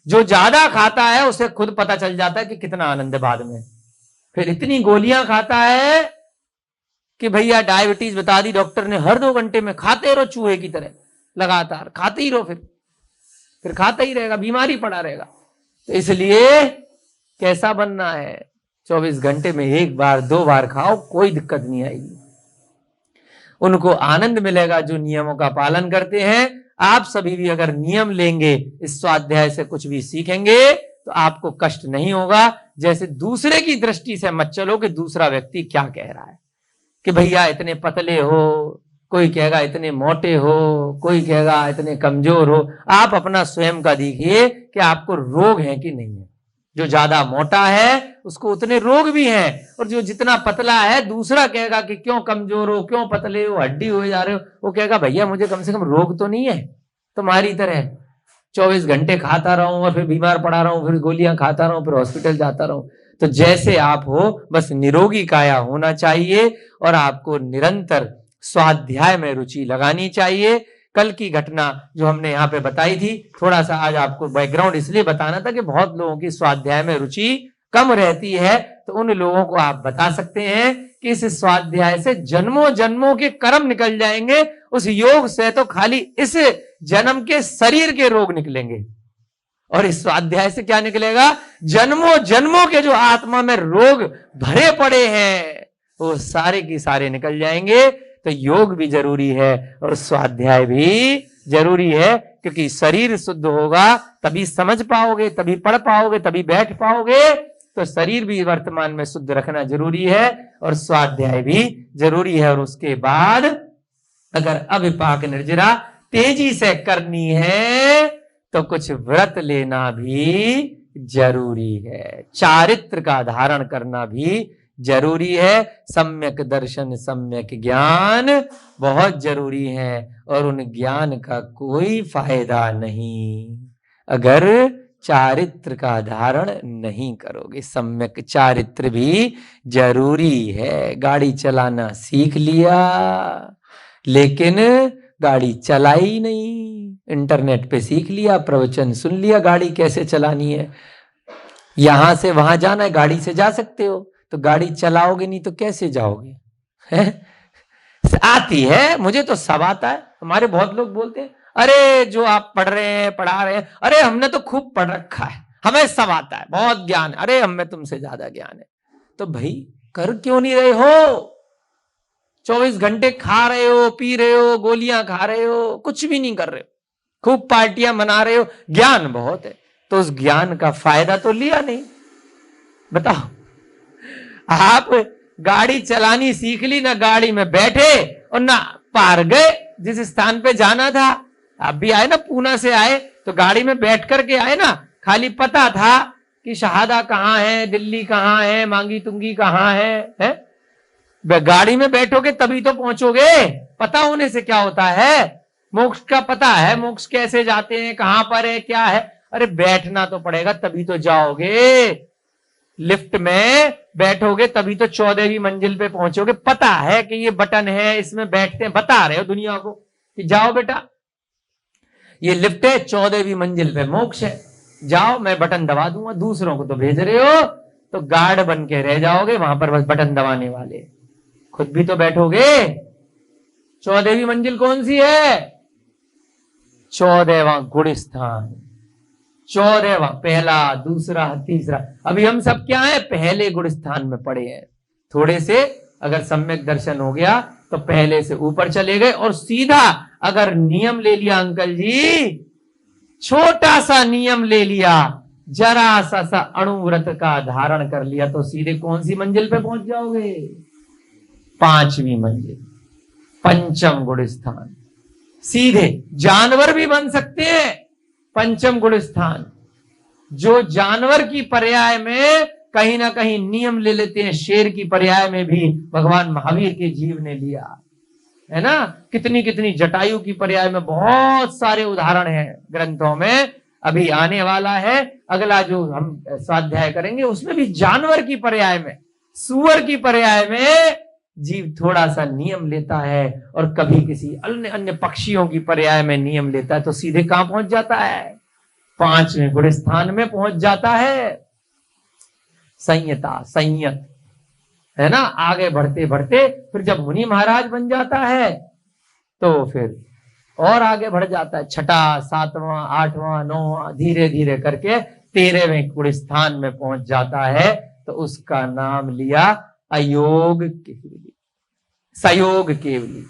जो ज्यादा खाता है उसे खुद पता चल जाता है कि कितना आनंद है बाद में। फिर इतनी गोलियां खाता है कि भैया डायबिटीज बता दी डॉक्टर ने, हर 2 घंटे में खाते रहो चूहे की तरह, लगातार खाते ही रहो, फिर खाता ही रहेगा, बीमारी पड़ा रहेगा। तो इसलिए कैसा बनना है? 24 घंटे में 1 बार 2 बार खाओ, कोई दिक्कत नहीं आएगी, उनको आनंद मिलेगा जो नियमों का पालन करते हैं। आप सभी भी अगर नियम लेंगे, इस स्वाध्याय से कुछ भी सीखेंगे तो आपको कष्ट नहीं होगा। जैसे दूसरे की दृष्टि से मत चलो कि दूसरा व्यक्ति क्या कह रहा है, कि भैया इतने पतले हो, कोई कहेगा इतने मोटे हो, कोई कहेगा इतने कमजोर हो। आप अपना स्वयं का देखिए कि आपको रोग है कि नहीं है। जो ज्यादा मोटा है उसको उतने रोग भी हैं, और जो जितना पतला है दूसरा कहेगा कि क्यों कमजोर हो, क्यों पतले हो, हड्डी हो जा रहे हो, वो कहेगा भैया मुझे कम से कम रोग तो नहीं है तुम्हारी तरह, 24 घंटे खाता रहूं और फिर बीमार पड़ा रहूं, फिर गोलियां खाता रहूं, फिर हॉस्पिटल जाता रहूं। तो जैसे आप हो बस निरोगी काया होना चाहिए, और आपको निरंतर स्वाध्याय में रुचि लगानी चाहिए। कल की घटना जो हमने यहाँ पे बताई थी, थोड़ा सा आज आपको बैकग्राउंड इसलिए बताना था कि बहुत लोगों की स्वाध्याय में रुचि कम रहती है, तो उन लोगों को आप बता सकते हैं कि इस स्वाध्याय से जन्मों जन्मों के कर्म निकल जाएंगे। उस योग से तो खाली इस जन्म के शरीर के रोग निकलेंगे, और इस स्वाध्याय से क्या निकलेगा? जन्मों जन्मों के जो आत्मा में रोग भरे पड़े हैं वो सारे की सारे निकल जाएंगे। तो योग भी जरूरी है और स्वाध्याय भी जरूरी है, क्योंकि शरीर शुद्ध होगा तभी समझ पाओगे, तभी पढ़ पाओगे, तभी बैठ पाओगे। तो शरीर भी वर्तमान में शुद्ध रखना जरूरी है और स्वाध्याय भी जरूरी है। और उसके बाद अगर अविपाक निर्जरा तेजी से करनी है तो कुछ व्रत लेना भी जरूरी है, चारित्र का धारण करना भी जरूरी है, सम्यक दर्शन सम्यक ज्ञान बहुत जरूरी है, और उन ज्ञान का कोई फायदा नहीं अगर चारित्र का धारण नहीं करोगे। सम्यक चारित्र भी जरूरी है। गाड़ी चलाना सीख लिया लेकिन गाड़ी चलाई नहीं, इंटरनेट पे सीख लिया, प्रवचन सुन लिया गाड़ी कैसे चलानी है, यहां से वहां जाना है गाड़ी से जा सकते हो, तो गाड़ी चलाओगे नहीं तो कैसे जाओगे? आती है, मुझे तो सब आता है। हमारे बहुत लोग बोलते हैं अरे जो आप पढ़ रहे हैं पढ़ा रहे हैं, अरे हमने तो खूब पढ़ रखा है, हमें सब आता है, बहुत ज्ञान, अरे हमें तुमसे ज्यादा ज्ञान है। तो भाई कर क्यों नहीं रहे हो? 24 घंटे खा रहे हो, पी रहे हो, गोलियां खा रहे हो, कुछ भी नहीं कर रहे हो, खूब पार्टियां मना रहे हो, ज्ञान बहुत है, तो उस ज्ञान का फायदा तो लिया नहीं। बताओ, आप गाड़ी चलानी सीख ली, ना गाड़ी में बैठे और ना पार गए जिस स्थान पे जाना था। आप भी आए ना, पूना से आए तो गाड़ी में बैठ करके आए ना, खाली पता था कि शहादा कहाँ है, दिल्ली कहाँ है, मांगी तुंगी कहाँ है? गाड़ी में बैठोगे तभी तो पहुंचोगे, पता होने से क्या होता है? मोक्ष का पता है, मोक्ष कैसे जाते हैं, कहां पर है, क्या है। अरे बैठना तो पड़ेगा तभी तो जाओगे, लिफ्ट में बैठोगे तभी तो 14वीं मंजिल पे पहुंचोगे। पता है कि ये बटन है, इसमें बैठते हैं, बता रहे हो दुनिया को कि जाओ बेटा ये लिफ्ट है, 14वीं मंजिल पे मोक्ष है, जाओ मैं बटन दबा दूंगा। दूसरों को तो भेज रहे हो, तो गार्ड बन के रह जाओगे वहां पर, बस बटन दबाने वाले, खुद भी तो बैठोगे। 14वीं मंजिल कौन सी है? 14वां गुणस्थान। 14वां, पहला, दूसरा, तीसरा। अभी हम सब क्या है? पहले गुणस्थान में पड़े हैं। थोड़े से अगर सम्यक दर्शन हो गया तो पहले से ऊपर चले गए, और सीधा अगर नियम ले लिया अंकल जी, छोटा सा नियम ले लिया, जरा सा अणुव्रत का धारण कर लिया, तो सीधे कौन सी मंजिल पे पहुंच जाओगे? 5वीं मंजिल, पंचम गुण स्थान। सीधे जानवर भी बन सकते हैं। पंचम गुण स्थान, जो जानवर की पर्याय में कहीं ना कहीं नियम ले लेते हैं, शेर की पर्याय में भी भगवान महावीर के जीव ने लिया है ना। कितनी कितनी जटायु की पर्याय में बहुत सारे उदाहरण हैं ग्रंथों में। अभी आने वाला है अगला जो हम स्वाध्याय करेंगे, उसमें भी जानवर की पर्याय में, सूअर की पर्याय में जीव थोड़ा सा नियम लेता है, और कभी किसी अन्य अन्य पक्षियों की पर्याय में नियम लेता है, तो सीधे कहां पहुंच जाता है? 5वें गुण स्थान में पहुंच जाता है। संयता, संयत, है ना। आगे बढ़ते बढ़ते फिर जब मुनि महाराज बन जाता है तो फिर और आगे बढ़ जाता है। 6वां, 7वां, 8वां, 9वां, धीरे धीरे करके 13वें गुण स्थान में पहुंच जाता है, तो उसका नाम लिया अयोग केवली, सयोग केवली,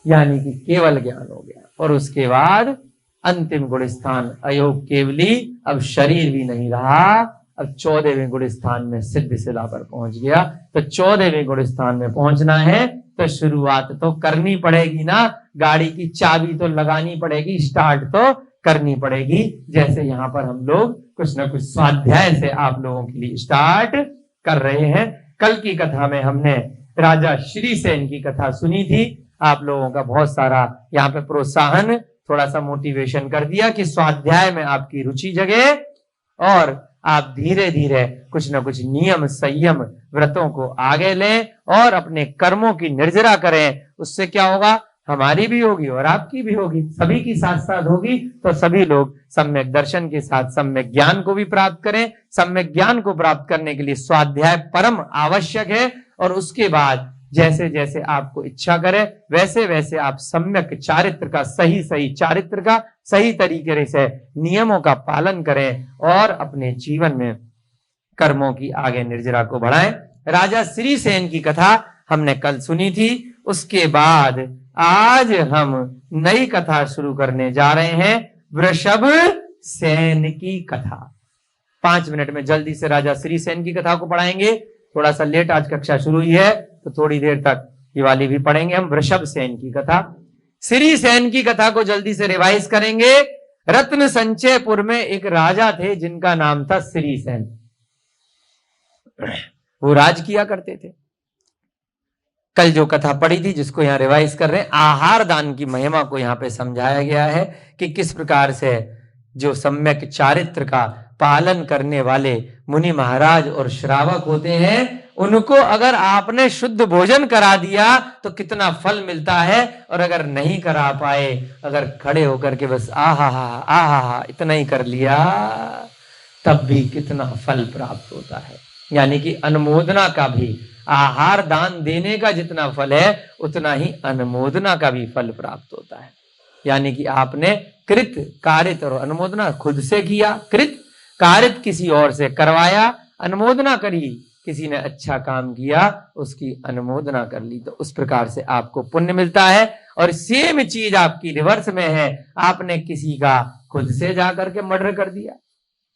यानी कि केवल ज्ञान हो गया। और उसके बाद अंतिम गुण स्थान अयोग केवली, अब शरीर भी नहीं रहा, अब 14वें गुण स्थान में सिद्ध शिला पर पहुंच गया। तो 14वें गुण स्थान में पहुंचना है तो शुरुआत तो करनी पड़ेगी ना, गाड़ी की चाबी तो लगानी पड़ेगी, स्टार्ट तो करनी पड़ेगी। जैसे यहाँ पर हम लोग कुछ ना कुछ स्वाध्याय से आप लोगों के लिए स्टार्ट कर रहे हैं। कल की कथा में हमने राजा श्रीसेन की कथा सुनी थी। आप लोगों का बहुत सारा यहाँ पे प्रोत्साहन, थोड़ा सा मोटिवेशन कर दिया कि स्वाध्याय में आपकी रुचि जगे और आप धीरे धीरे कुछ ना कुछ नियम संयम व्रतों को आगे लें और अपने कर्मों की निर्जरा करें। उससे क्या होगा? हमारी भी होगी और आपकी भी होगी, सभी की साथ साथ होगी। तो सभी लोग सम्यक दर्शन के साथ सम्यक ज्ञान को भी प्राप्त करें। सम्यक ज्ञान को प्राप्त करने के लिए स्वाध्याय परम आवश्यक है, और उसके बाद जैसे जैसे आपको इच्छा करे वैसे वैसे आप सम्यक चारित्र का, सही सही चारित्र का सही तरीके से नियमों का पालन करें और अपने जीवन में कर्मों की आगे निर्जरा को बढ़ाएं। राजा श्रीसेन की कथा हमने कल सुनी थी। उसके बाद आज हम नई कथा शुरू करने जा रहे हैं, वृषभ सेन की कथा। 5 मिनट में जल्दी से राजा श्रीसेन की कथा को पढ़ाएंगे। थोड़ा सा लेट आज कक्षा शुरू हुई है, तो थोड़ी देर तक ये वाली भी पढ़ेंगे हम, वृषभ सेन की कथा। श्रीसेन की कथा को जल्दी से रिवाइज करेंगे। रत्न संचयपुर में एक राजा थे जिनका नाम था श्रीसेन। वो राज किया करते थे। कल जो कथा पढ़ी थी जिसको यहाँ रिवाइज कर रहे हैं, आहार दान की महिमा को यहाँ पे समझाया गया है कि किस प्रकार से जो सम्यक चारित्र का पालन करने वाले मुनि महाराज और श्रावक होते हैं, उनको अगर आपने शुद्ध भोजन करा दिया तो कितना फल मिलता है, और अगर नहीं करा पाए, अगर खड़े होकर के बस आहा इतना ही कर लिया, तब भी कितना फल प्राप्त होता है। यानी कि अनुमोदना का भी, आहार दान देने का जितना फल है उतना ही अनुमोदना का भी फल प्राप्त होता है। यानी कि आपने कृत, कारित और अनुमोदना खुद से किया, कृत कारित किसी और से करवाया, अनुमोदना करी, किसी ने अच्छा काम किया उसकी अनुमोदना कर ली, तो उस प्रकार से आपको पुण्य मिलता है। और सेम चीज आपकी रिवर्स में है, आपने किसी का खुद से जाकर के मर्डर कर दिया,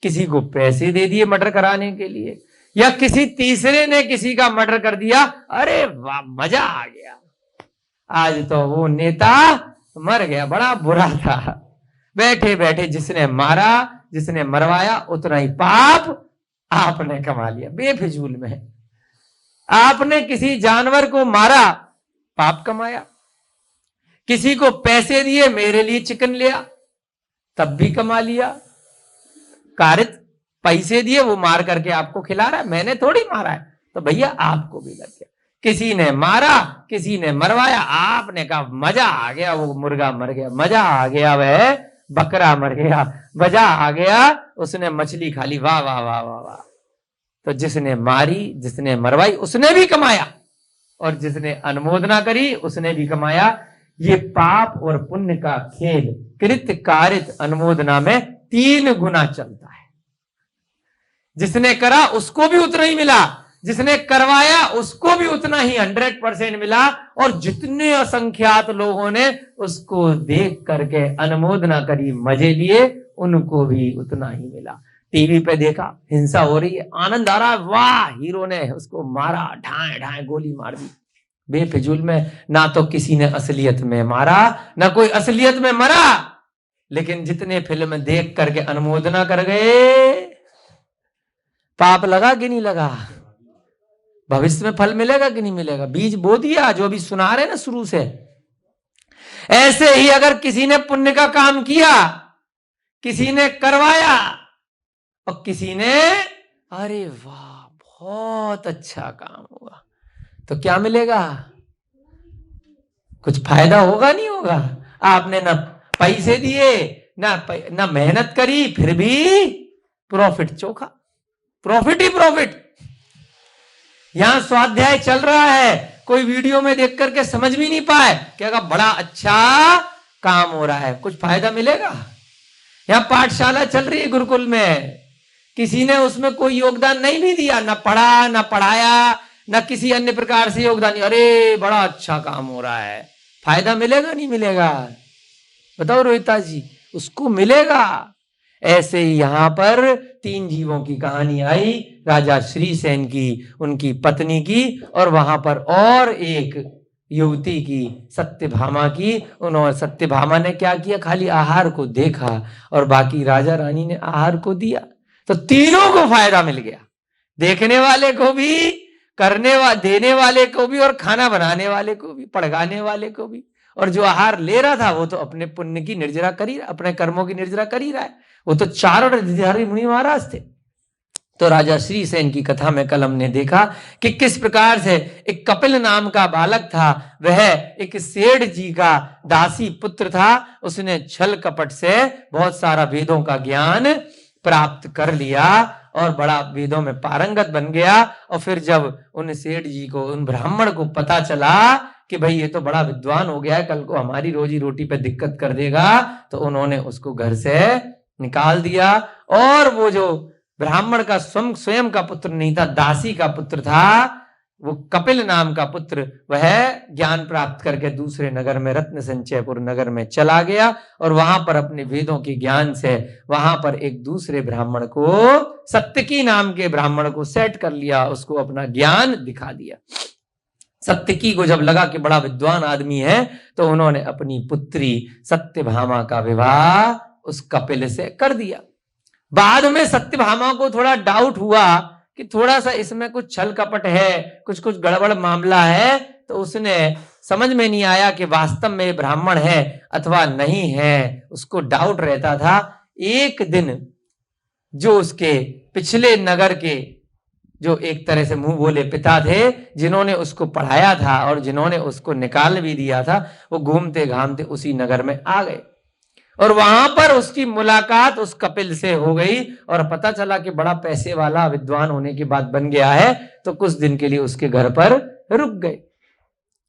किसी को पैसे दे दिए मर्डर कराने के लिए, या किसी तीसरे ने किसी का मर्डर कर दिया, अरे वाह मजा आ गया, आज तो वो नेता मर गया, बड़ा बुरा था। बैठे बैठे जिसने मारा, जिसने मरवाया, उतना ही पाप आपने कमा लिया बेफिजूल में। आपने किसी जानवर को मारा, पाप कमाया। किसी को पैसे दिए, मेरे लिए चिकन लिया, तब भी कमा लिया। कारित पैसे दिए, वो मार करके आपको खिला रहा है, मैंने थोड़ी मारा है, तो भैया आपको भी लग गया। किसी ने मारा, किसी ने मरवाया, आपने कहा मजा आ गया, वो मुर्गा मर गया, मजा आ गया, वह बकरा मर गया, मजा आ गया, उसने मछली खा ली, वाह वाह वाह वाह वाह। तो जिसने मारी, जिसने मरवाई, उसने भी कमाया, और जिसने अनुमोदना करी उसने भी कमाया। ये पाप और पुण्य का खेल कृत कारित अनुमोदना में 3 गुना चलता है। जिसने करा उसको भी उतना ही मिला, जिसने करवाया उसको भी उतना ही 100% मिला, और जितने असंख्यात लोगों ने उसको देख करके अनुमोदना करी, मजे लिए, उनको भी उतना ही मिला। टीवी पे देखा हिंसा हो रही है, आनंद आ रहा है, वाह हीरो ने उसको मारा, ढाए ढाए गोली मार दी। बेफिजूल में ना तो किसी ने असलियत में मारा, ना कोई असलियत में मरा, लेकिन जितने फिल्म देख करके अनुमोदना कर गए, पाप लगा कि नहीं लगा? भविष्य में फल मिलेगा कि नहीं मिलेगा? बीज बो दिया, जो अभी सुना रहे ना शुरू से। ऐसे ही अगर किसी ने पुण्य का काम किया, किसी ने करवाया, और किसी ने अरे वाह बहुत अच्छा काम हुआ, तो क्या मिलेगा? कुछ फायदा होगा नहीं होगा? आपने ना पैसे दिए, ना मेहनत करी, फिर भी प्रॉफिट चोखा, प्रॉफिट ही प्रॉफिट। यहां स्वाध्याय चल रहा है, कोई वीडियो में देख करके समझ भी नहीं पाए, क्या बड़ा अच्छा काम हो रहा है, कुछ फायदा मिलेगा? यहां पाठशाला चल रही है गुरुकुल में, किसी ने उसमें कोई योगदान नहीं भी दिया, ना पढ़ा, ना पढ़ाया, ना किसी अन्य प्रकार से योगदान, अरे बड़ा अच्छा काम हो रहा है, फायदा मिलेगा नहीं मिलेगा? बताओ रोहिता जी, उसको मिलेगा। ऐसे ही यहां पर 3 जीवों की कहानी आई, राजा श्रीसेन की, उनकी पत्नी की, और वहां पर और एक युवती की, सत्यभामा की। उन्होंने, सत्यभामा ने क्या किया? खाली आहार को देखा, और बाकी राजा रानी ने आहार को दिया, तो तीनों को फायदा मिल गया, देखने वाले को भी, देने वाले को भी, और खाना बनाने वाले को भी, पड़गाने वाले को भी। और जो आहार ले रहा था वो तो अपने पुण्य की निर्जरा कर ही रहा, अपने कर्मों की निर्जरा कर ही रहा है, वो तो चारों ऋषि मुनि महाराज थे। तो राजा श्रीसेन की कथा में कल हमने देखा कि किस प्रकार से एक कपिल नाम का बालक था, वह एक सेठ जी का दासी पुत्र था। उसने छल कपट से बहुत सारा वेदों का ज्ञान प्राप्त कर लिया और बड़ा वेदों में पारंगत बन गया। और फिर जब उन सेठ जी को, उन ब्राह्मण को पता चला कि भाई ये तो बड़ा विद्वान हो गया है, कल को हमारी रोजी रोटी पे दिक्कत कर देगा, तो उन्होंने उसको घर से निकाल दिया। और वो जो ब्राह्मण का स्वयं का पुत्र नहीं था, दासी का पुत्र था, वो कपिल नाम का पुत्र, वह ज्ञान प्राप्त करके दूसरे नगर में, रत्न संचयपुर नगर में चला गया और वहां पर अपने वेदों के ज्ञान से वहां पर एक दूसरे ब्राह्मण को, सत्यकी नाम के ब्राह्मण को सेट कर लिया, उसको अपना ज्ञान दिखा दिया। सत्यकी को जब लगा कि बड़ा विद्वान आदमी है, तो उन्होंने अपनी पुत्री सत्यभामा का विवाह उस कपिल से कर दिया। बाद में सत्यभामा को थोड़ा डाउट हुआ कि थोड़ा सा इसमें कुछ छल कपट है, कुछ गड़बड़ मामला है, तो उसने समझ में नहीं आया कि वास्तव में ब्राह्मण है अथवा नहीं है, उसको डाउट रहता था। एक दिन जो उसके पिछले नगर के जो एक तरह से मुंह बोले पिता थे, जिन्होंने उसको पढ़ाया था और जिन्होंने उसको निकाल भी दिया था, वो घूमते घामते उसी नगर में आ गए और वहां पर उसकी मुलाकात उस कपिल से हो गई और पता चला कि बड़ा पैसे वाला विद्वान होने के बाद बन गया है। तो कुछ दिन के लिए उसके घर पर रुक गए।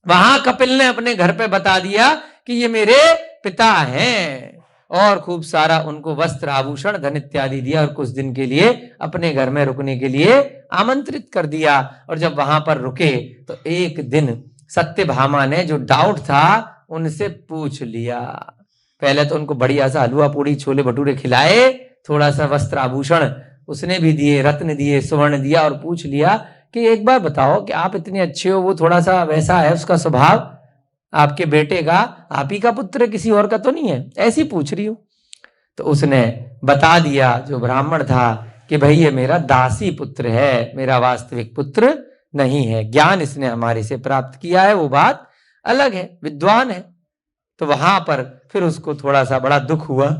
वहां कपिल ने अपने घर पे बता दिया कि ये मेरे पिता हैं और खूब सारा उनको वस्त्र आभूषण धन इत्यादि दिया और कुछ दिन के लिए अपने घर में रुकने के लिए आमंत्रित कर दिया। और जब वहां पर रुके तो एक दिन सत्यभामा ने जो डाउट था उनसे पूछ लिया। पहले तो उनको बढ़िया सा हलवा पूड़ी छोले भटूरे खिलाए, थोड़ा सा वस्त्र आभूषण उसने भी दिए, रत्न दिए, स्वर्ण दिया और पूछ लिया कि एक बार बताओ कि आप इतने अच्छे हो, वो थोड़ा सा वैसा है उसका स्वभाव, आपके बेटे का, आप ही का पुत्र, किसी और का तो नहीं है, ऐसी पूछ रही हूं। तो उसने बता दिया जो ब्राह्मण था कि भाई ये मेरा दासी पुत्र है, मेरा वास्तविक पुत्र नहीं है, ज्ञान इसने हमारे से प्राप्त किया है, वो बात अलग है, विद्वान है। तो वहां पर फिर उसको थोड़ा सा बड़ा दुख हुआ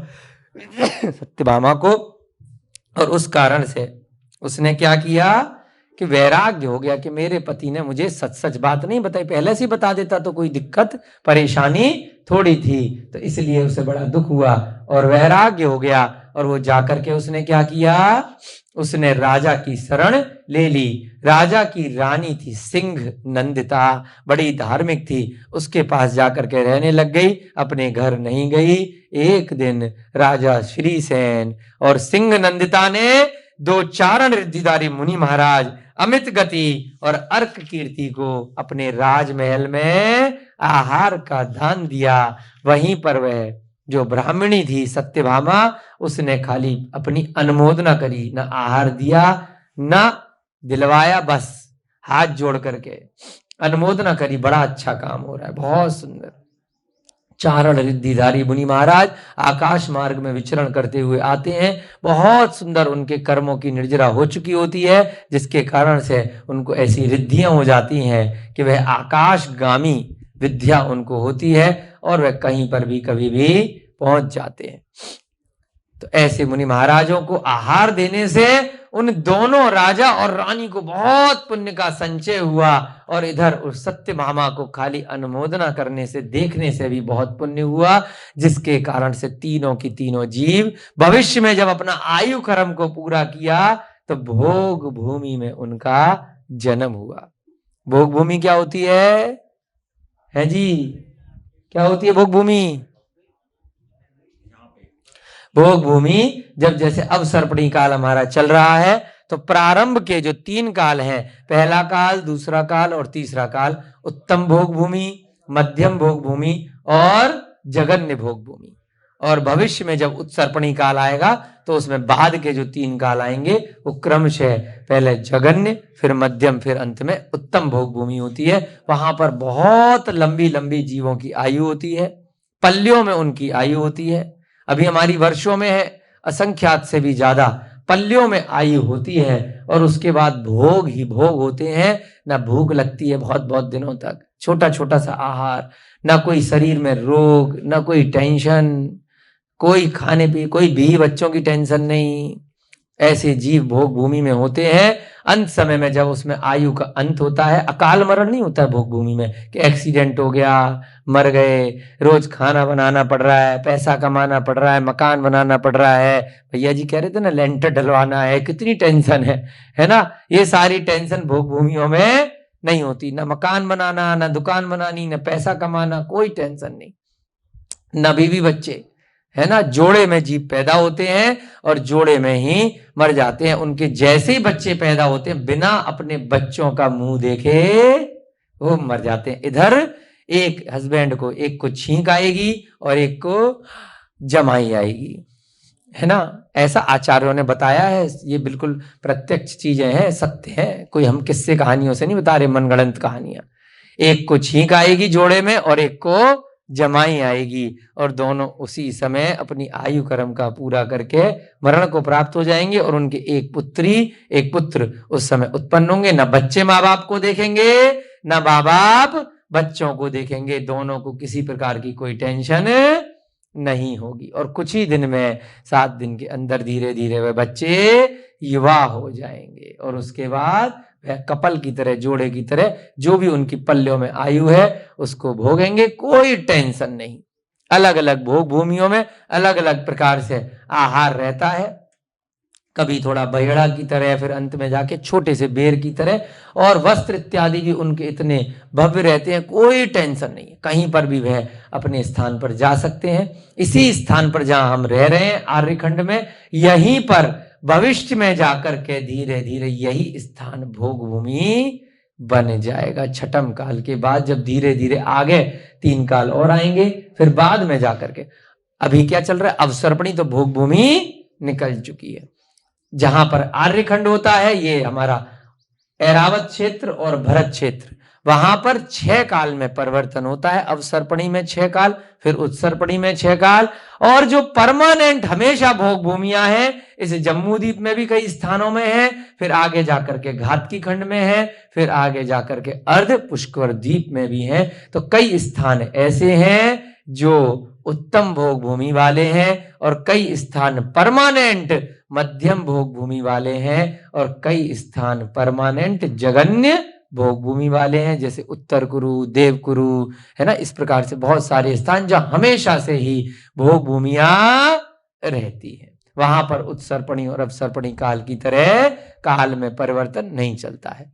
सत्यभामा को, और उस कारण से उसने क्या किया कि वैराग्य हो गया कि मेरे पति ने मुझे सच सच बात नहीं बताई, पहले से बता देता तो कोई दिक्कत परेशानी थोड़ी थी। तो इसलिए उसे बड़ा दुख हुआ और वैराग्य हो गया, और वो जाकर के उसने क्या किया, उसने राजा की शरण ले ली। राजा की रानी थी सिंह नंदिता, बड़ी धार्मिक थी, उसके पास जाकर के रहने लग गई, अपने घर नहीं गई। एक दिन राजा श्रीसेन और सिंह नंदिता ने दो चारण रिद्धिधारी मुनि महाराज अमित गति और अर्क कीर्ति को अपने राजमहल में आहार का दान दिया। वहीं पर वह जो ब्राह्मणी थी सत्यभामा, उसने खाली अपनी अनुमोदना करी, न आहार दिया न दिलवाया, बस हाथ जोड़ करके अनुमोदना करी, बड़ा अच्छा काम हो रहा है, बहुत सुंदर। चारण रिद्धिधारी मुनि महाराज आकाश मार्ग में विचरण करते हुए आते हैं, बहुत सुंदर उनके कर्मों की निर्जरा हो चुकी होती है, जिसके कारण से उनको ऐसी रिद्धियां हो जाती हैं कि वह आकाशगामी विद्या उनको होती है और वह कहीं पर भी कभी भी पहुंच जाते हैं। तो ऐसे मुनि महाराजों को आहार देने से उन दोनों राजा और रानी को बहुत पुण्य का संचय हुआ, और इधर उस सत्यभामा को खाली अनुमोदना करने से, देखने से भी बहुत पुण्य हुआ, जिसके कारण से तीनों की तीनों जीव भविष्य में जब अपना आयु कर्म को पूरा किया तो भोग भूमि में उनका जन्म हुआ। भोग भूमि क्या होती है जी, क्या होती है भोग भूमि? भोग भूमि जब जैसे अवसर्पणी काल हमारा चल रहा है, तो प्रारंभ के जो 3 काल हैं, पहला काल, दूसरा काल और तीसरा काल, उत्तम भोग भूमि, मध्यम भोग भूमि और जघन्य भोग भूमि। और भविष्य में जब उत्सर्पणी काल आएगा तो उसमें बाद के जो 3 काल आएंगे वो क्रमशः पहले जघन्य, फिर मध्यम, फिर अंत में उत्तम भोग भूमि होती है। वहां पर बहुत लंबी लंबी जीवों की आयु होती है, पल्लियों में उनकी आयु होती है। अभी हमारी वर्षों में है असंख्यात से भी ज्यादा, पल्लियों में आयु होती है, और उसके बाद भोग ही भोग होते हैं। ना भूख लगती है बहुत बहुत दिनों तक, छोटा छोटा सा आहार, ना कोई शरीर में रोग, ना कोई टेंशन, कोई खाने पी, कोई भी बच्चों की टेंशन नहीं। ऐसे जीव भोग भूमि में होते हैं। अंत समय में जब उसमें आयु का अंत होता है, अकाल मरण नहीं होता है भोग भूमि में कि एक्सीडेंट हो गया, मर गए, रोज खाना बनाना पड़ रहा है, पैसा कमाना पड़ रहा है, मकान बनाना पड़ रहा है। भैया जी कह रहे थे ना, लेंटर डलवाना है, कितनी टेंशन है ना। ये सारी टेंशन भोग भूमियों में नहीं होती, ना मकान बनाना, ना दुकान बनानी, ना पैसा कमाना, कोई टेंशन नहीं, ना बीवी बच्चे, है ना। जोड़े में जीव पैदा होते हैं और जोड़े में ही मर जाते हैं। उनके जैसे ही बच्चे पैदा होते हैं, बिना अपने बच्चों का मुंह देखे वो मर जाते हैं। इधर एक हस्बैंड को, एक को छींक आएगी और एक को जमाई आएगी, है ना। ऐसा आचार्यों ने बताया है, ये बिल्कुल प्रत्यक्ष चीजें हैं, सत्य है, कोई हम किस्से कहानियों से नहीं बता रहे, मनगढ़ंत कहानियां। एक को छींक आएगी जोड़े में और एक को जमाई आएगी, और दोनों उसी समय अपनी आयु कर्म का पूरा करके मरण को प्राप्त हो जाएंगे, और उनके एक पुत्री एक पुत्र उस समय उत्पन्न होंगे। न बच्चे माँ बाप को देखेंगे, न माँ बाप बच्चों को देखेंगे, दोनों को किसी प्रकार की कोई टेंशन नहीं होगी। और कुछ ही दिन में, 7 दिन के अंदर धीरे धीरे वह बच्चे युवा हो जाएंगे, और उसके बाद वह कपल की तरह, जोड़े की तरह, जो भी उनकी पल्लियों में आयु है उसको भोगेंगे, कोई टेंशन नहीं। अलग अलग भोग भूमियों में अलग अलग प्रकार से आहार रहता है, कभी थोड़ा बहेड़ा की तरह, फिर अंत में जाके छोटे से बेर की तरह, और वस्त्र इत्यादि भी उनके इतने भव्य रहते हैं, कोई टेंशन नहीं है, कहीं पर भी वह अपने स्थान पर जा सकते हैं। इसी स्थान पर जहां हम रह रहे हैं आर्यखंड में, यहीं पर भविष्य में जाकर के धीरे धीरे यही स्थान भोग भूमि बन जाएगा। छठम काल के बाद जब धीरे धीरे आगे 3 काल और आएंगे, फिर बाद में जाकर के, अभी क्या चल रहा है, अवसर्पणी तो भोग भूमि निकल चुकी है। जहां पर आर्यखंड होता है, ये हमारा ऐरावत क्षेत्र और भरत क्षेत्र, वहां पर 6 काल में परिवर्तन होता है। अवसर्पणी में 6 काल, फिर उत्सर्पणी में 6 काल, और जो परमानेंट हमेशा भोग भूमियां हैं, इस जम्मू द्वीप में भी कई स्थानों में है, फिर आगे जाकर के घातकी खंड में है, फिर आगे जाकर के अर्ध पुष्कर द्वीप में भी है। तो कई स्थान ऐसे हैं जो उत्तम भोग भूमि वाले हैं और कई स्थान परमानेंट मध्यम भोग भूमि वाले हैं और कई स्थान परमानेंट जघन्य भोग भूमि वाले हैं, जैसे उत्तर कुरु, देव कुरु, है ना। इस प्रकार से बहुत सारे स्थान जहां हमेशा से ही भोग भूमियां रहती है, वहां पर उत्सर्पणी और अपसर्पणी काल की तरह काल में परिवर्तन नहीं चलता है।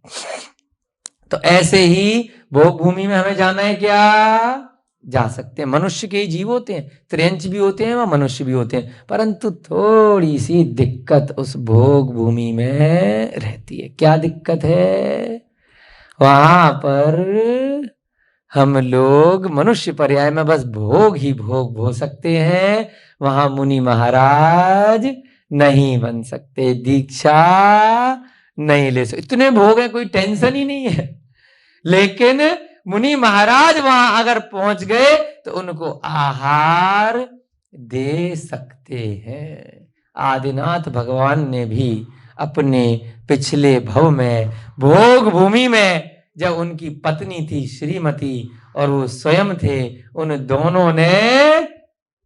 तो ऐसे ही भोग भूमि में हमें जाना है क्या, जा सकते हैं। मनुष्य के ही जीव होते हैं, त्रियंच भी होते हैं, वह मनुष्य भी होते हैं, परंतु थोड़ी सी दिक्कत उस भोग भूमि में रहती है। क्या दिक्कत है, वहां पर हम लोग मनुष्य पर्याय में बस भोग ही भोग भोग सकते हैं, वहां मुनि महाराज नहीं बन सकते, दीक्षा नहीं ले सकते। इतने भोग हैं, कोई टेंशन ही नहीं है। लेकिन मुनि महाराज वहां अगर पहुंच गए तो उनको आहार दे सकते हैं। आदिनाथ भगवान ने भी अपने पिछले भव में भोग भूमि में, जब उनकी पत्नी थी श्रीमती और वो स्वयं थे, उन दोनों ने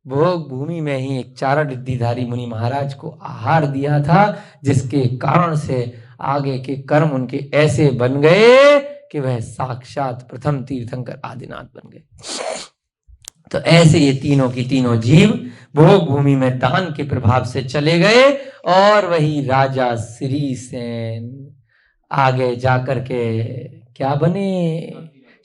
भोग भूमि में ही एक चारण रिद्धिधारी मुनि महाराज को आहार दिया था, जिसके कारण से आगे के कर्म उनके ऐसे बन गए कि वह साक्षात प्रथम तीर्थंकर आदिनाथ बन गए। तो ऐसे ये तीनों की तीनों जीव भोग भूमि में दान के प्रभाव से चले गए और वही राजा श्रीसेन आगे जाकर के क्या बने,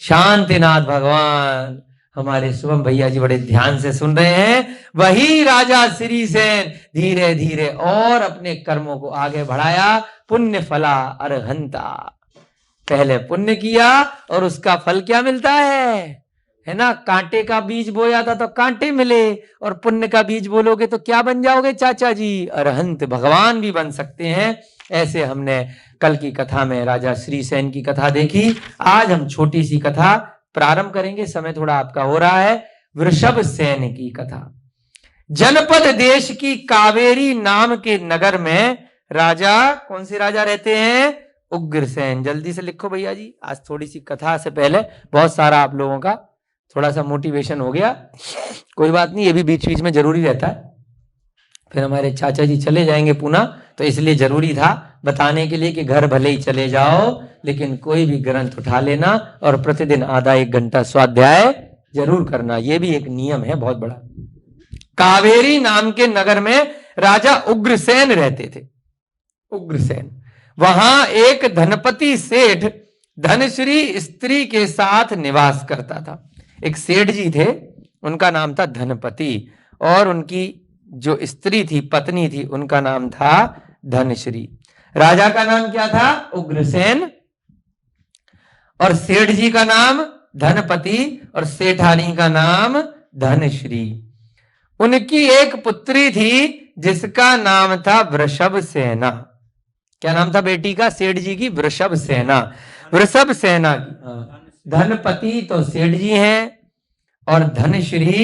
शांतिनाथ भगवान। हमारे शुभम भैया जी बड़े ध्यान से सुन रहे हैं। वही राजा श्रीसेन धीरे धीरे और अपने कर्मों को आगे बढ़ाया। पुण्य फला अरहंता, पहले पुण्य किया और उसका फल क्या मिलता है ना। कांटे का बीज बोया था तो कांटे मिले, और पुण्य का बीज बोलोगे तो क्या बन जाओगे चाचा जी, अरहंत, भगवान भी बन सकते हैं। ऐसे हमने कल की कथा में राजा श्रीसेन की कथा देखी। आज हम छोटी सी कथा प्रारंभ करेंगे, समय थोड़ा आपका हो रहा है। वृषभ सेन की कथा। जनपद देश की कावेरी नाम के नगर में राजा, कौन से राजा रहते हैं, उग्रसेन। जल्दी से लिखो भैया जी, आज थोड़ी सी कथा से पहले बहुत सारा आप लोगों का थोड़ा सा मोटिवेशन हो गया। कोई बात नहीं, ये भी बीच बीच में जरूरी रहता है। फिर हमारे चाचा जी चले जाएंगे पुणे, तो इसलिए जरूरी था बताने के लिए कि घर भले ही चले जाओ लेकिन कोई भी ग्रंथ उठा लेना और प्रतिदिन आधा एक घंटा स्वाध्याय जरूर करना। ये भी एक नियम है बहुत बड़ा। कावेरी नाम के नगर में राजा उग्रसेन रहते थे। उग्रसेन, वहां एक धनपति सेठ धनश्री स्त्री के साथ निवास करता था। एक सेठ जी थे, उनका नाम था धनपति, और उनकी जो स्त्री थी, पत्नी थी, उनका नाम था धनश्री। राजा का नाम क्या था, उग्रसेन, और सेठ जी का नाम धनपति और सेठानी का नाम धनश्री। उनकी एक पुत्री थी जिसका नाम था वृषभ सेना। क्या नाम था बेटी का, सेठ जी की, वृषभ सेना। वृषभ सेना की धनपति तो सेठ जी हैं और धनश्री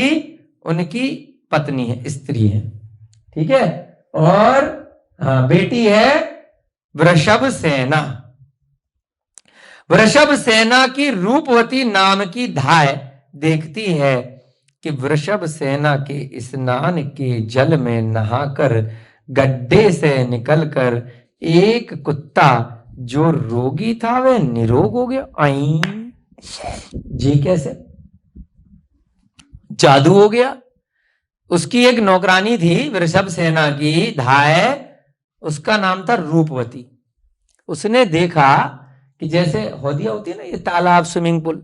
उनकी पत्नी है, स्त्री है, ठीक है। और बेटी है वृषभ सेना। वृषभ सेना की रूपवती नाम की धाय देखती है कि वृषभ सेना के स्नान के जल में नहाकर गड्ढे से निकलकर एक कुत्ता जो रोगी था वह निरोग हो गया। आई जी, कैसे जादू हो गया। उसकी एक नौकरानी थी वृषभ सेना की धाय, उसका नाम था रूपवती। उसने देखा कि जैसे हौदिया होती है ना, ये तालाब, स्विमिंग पूल,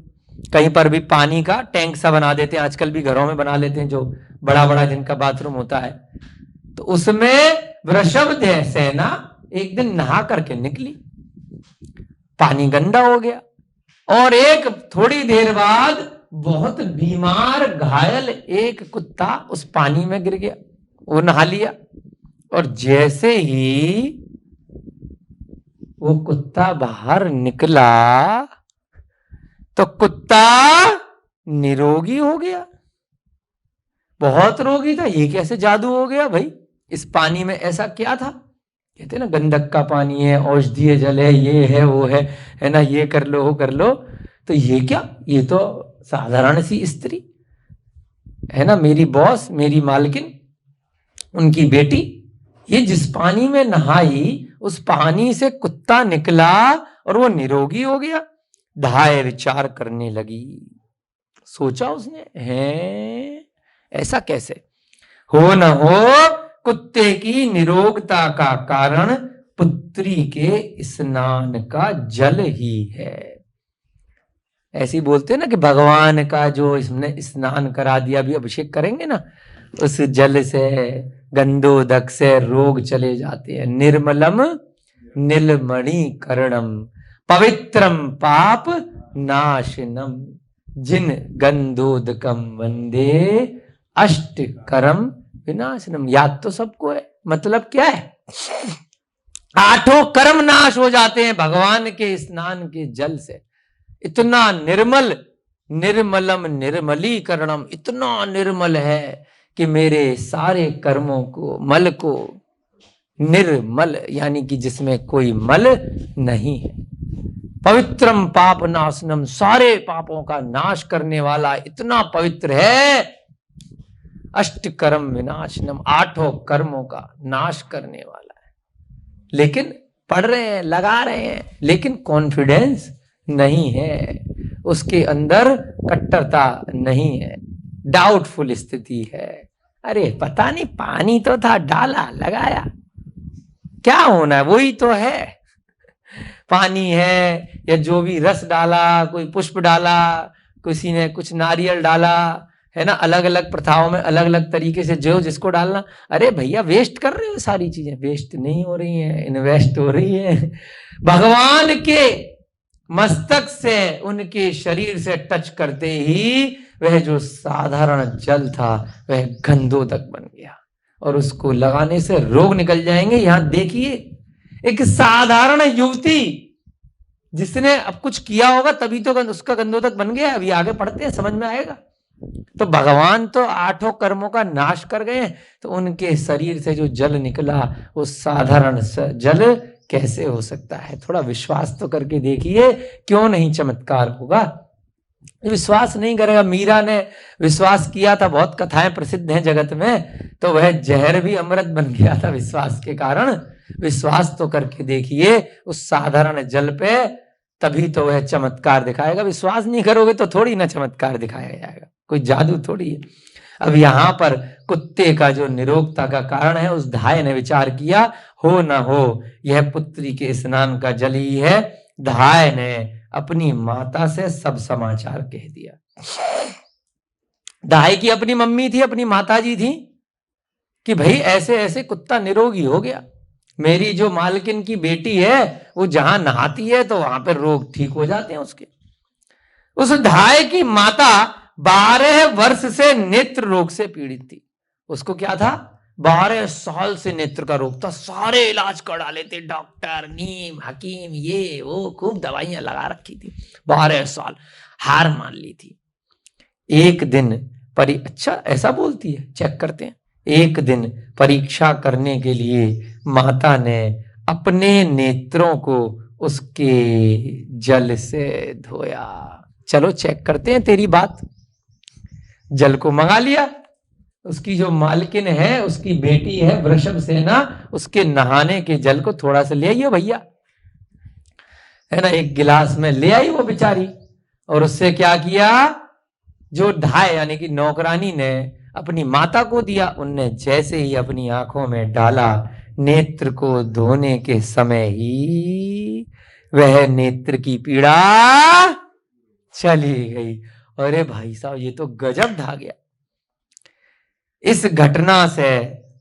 कहीं पर भी पानी का टैंक सा बना देते हैं, आजकल भी घरों में बना लेते हैं, जो बड़ा बड़ा जिनका बाथरूम होता है। तो उसमें वृषभ सेना एक दिन नहा करके निकली, पानी गंदा हो गया और एक थोड़ी देर बाद बहुत बीमार घायल एक कुत्ता उस पानी में गिर गया। वो नहा लिया और जैसे ही वो कुत्ता बाहर निकला तो कुत्ता निरोगी हो गया। बहुत रोगी था, ये कैसे जादू हो गया भाई, इस पानी में ऐसा क्या था। कहते ना गंधक का पानी है, औषधीय जल है, ये है वो है ना, ये कर लो वो कर लो। तो ये क्या, ये तो साधारण सी स्त्री। है ना, मेरी बॉस, मेरी मालकिन, उनकी बेटी, ये जिस पानी में नहाई उस पानी से कुत्ता निकला और वो निरोगी हो गया। धाय विचार करने लगी, सोचा उसने, है ऐसा कैसे? हो न हो कुत्ते की निरोगता का कारण पुत्री के स्नान का जल ही है। ऐसे ही बोलते हैं ना कि भगवान का जो इसने स्नान करा दिया, अभी अभिषेक करेंगे ना, उस जल से, गंधोदक से रोग चले जाते हैं। निर्मलम नीलमणिकरणम पवित्रम पाप नाशनम जिन गंधोदकम वंदे अष्टकरम विनाशनम। याद तो सबको है, मतलब क्या है? 8 कर्म नाश हो जाते हैं भगवान के स्नान के जल से। इतना निर्मल, निर्मलम निर्मलीकरणम, इतना निर्मल है कि मेरे सारे कर्मों को, मल को, निर्मल यानी कि जिसमें कोई मल नहीं है। पवित्रम पाप नाशनम, सारे पापों का नाश करने वाला इतना पवित्र है। अष्टकर्म विनाशनम, 8 कर्मों का नाश करने वाला है। लेकिन पढ़ रहे हैं, लगा रहे हैं, लेकिन कॉन्फिडेंस नहीं है, उसके अंदर कट्टरता नहीं है, डाउटफुल स्थिति है। अरे पता नहीं, पानी तो था, डाला, लगाया, क्या होना है, वही तो है। पानी है या जो भी रस डाला, कोई पुष्प डाला, किसी ने कुछ नारियल डाला, है ना, अलग अलग प्रथाओं में अलग अलग तरीके से जो जिसको डालना। अरे भैया वेस्ट कर रहे हो, सारी चीजें वेस्ट नहीं हो रही हैं, इन्वेस्ट हो रही है। भगवान के मस्तक से, उनके शरीर से टच करते ही वह जो साधारण जल था वह गंधोदक बन गया, और उसको लगाने से रोग निकल जाएंगे। यहां देखिए, एक साधारण युवती जिसने अब कुछ किया होगा तभी तो उसका गंधोदक बन गया। अभी आगे पढ़ते हैं, समझ में आएगा। तो भगवान तो 8 कर्मों का नाश कर गए, तो उनके शरीर से जो जल निकला वो साधारण जल कैसे हो सकता है? थोड़ा विश्वास तो करके देखिए, क्यों नहीं चमत्कार होगा? विश्वास नहीं करेगा। मीरा ने विश्वास किया था, बहुत कथाएं प्रसिद्ध हैं जगत में, तो वह जहर भी अमृत बन गया था विश्वास के कारण। विश्वास तो करके देखिए उस साधारण जल पे, तभी तो वह चमत्कार दिखाएगा। विश्वास नहीं करोगे तो थोड़ी ना चमत्कार दिखाया जाएगा, कोई जादू थोड़ी है। अब यहां पर कुत्ते का जो निरोगता का कारण है, उस धाय ने विचार किया, हो न हो यह पुत्री के स्नान का जल ही है। धाय ने अपनी माता से सब समाचार कह दिया। धाय की अपनी मम्मी थी, अपनी माताजी थी, कि भाई ऐसे ऐसे कुत्ता निरोगी हो गया। मेरी जो मालकिन की बेटी है वो जहां नहाती है तो वहां पर रोग ठीक हो जाते हैं उसके। उस धाय की माता 12 वर्ष से नेत्र रोग से पीड़ित थी। उसको क्या था? 12 साल से नेत्र का रोग था। सारे इलाज करा लेते, डॉक्टर, नीम, हकीम, ये वो, खूब दवाइयां लगा रखी थी। 12 साल हार मान ली थी। एक दिन अच्छा ऐसा बोलती है, चेक करते हैं। एक दिन परीक्षा करने के लिए माता ने अपने नेत्रों को उसके जल से धोया। चलो चेक करते हैं तेरी बात। जल को मंगा लिया। उसकी जो मालकिन है, उसकी बेटी है वृषभसेना, उसके नहाने के जल को थोड़ा सा ले आइए भैया, है ना, एक गिलास में ले आई वो बेचारी। और उससे क्या किया? जो धाय यानी कि नौकरानी ने अपनी माता को दिया। उनने जैसे ही अपनी आंखों में डाला, नेत्र को धोने के समय ही वह नेत्र की पीड़ा चली गई। अरे भाई साहब, ये तो गजब ढा गया। इस घटना से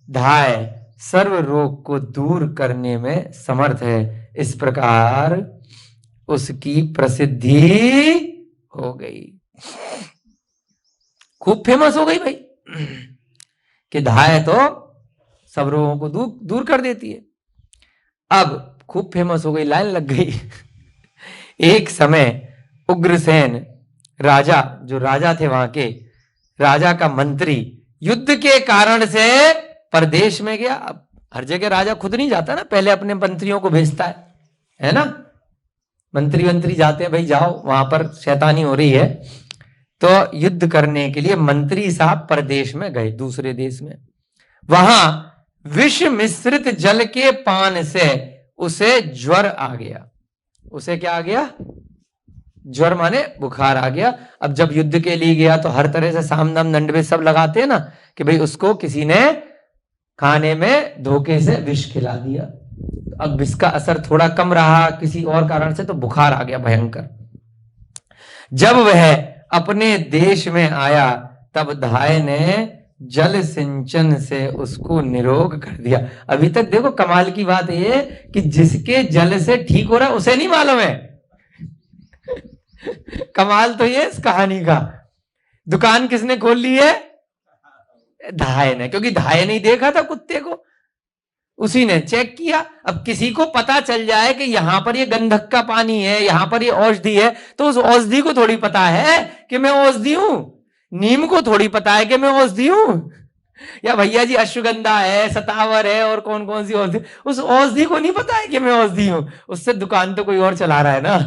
धाय सर्व रोग को दूर करने में समर्थ है। इस प्रकार उसकी प्रसिद्धि हो गई, खूब फेमस हो गई भाई, कि धाय तो सब रोगों को दूर कर देती है। अब खूब फेमस हो गई, लाइन लग गई। एक समय उग्रसेन राजा, जो राजा थे वहां के, राजा का मंत्री युद्ध के कारण से परदेश में गया। अब हर जगह राजा खुद नहीं जाता ना, पहले अपने मंत्रियों को भेजता है ना। मंत्री जाते हैं, भाई जाओ वहां पर शैतानी हो रही है, तो युद्ध करने के लिए मंत्री साहब परदेश में गए, दूसरे देश में। वहां विष मिश्रित जल के पान से उसे ज्वर आ गया। उसे क्या आ गया? ज्वर माने बुखार आ गया। अब जब युद्ध के लिए गया तो हर तरह से साम दाम दंड भेद सब लगाते हैं ना, कि भाई उसको किसी ने खाने में धोखे से विष खिला दिया। अब विष का असर थोड़ा कम रहा किसी और कारण से, तो बुखार आ गया भयंकर। जब वह अपने देश में आया तब धाय ने जल सिंचन से उसको निरोग कर दिया। अभी तक देखो कमाल की बात ये कि जिसके जल से ठीक हो रहा है उसे नहीं मालूम है। कमाल तो ये इस कहानी का। दुकान किसने खोल ली है? धाय ने, क्योंकि धाय नहीं देखा था कुत्ते को, उसी ने चेक किया। अब किसी को पता चल जाए कि यहां पर ये गंधक का पानी है, यहां पर ये औषधि है, तो उस औषधि को थोड़ी पता है कि मैं औषधि हूं। नीम को थोड़ी पता है कि मैं औषधि हूं, या भैया जी अश्वगंधा है, सतावर है, और कौन कौन सी औषधि, उस औषधि को नहीं पता है कि मैं औषधि हूं। उससे दुकान तो कोई और चला रहा है ना।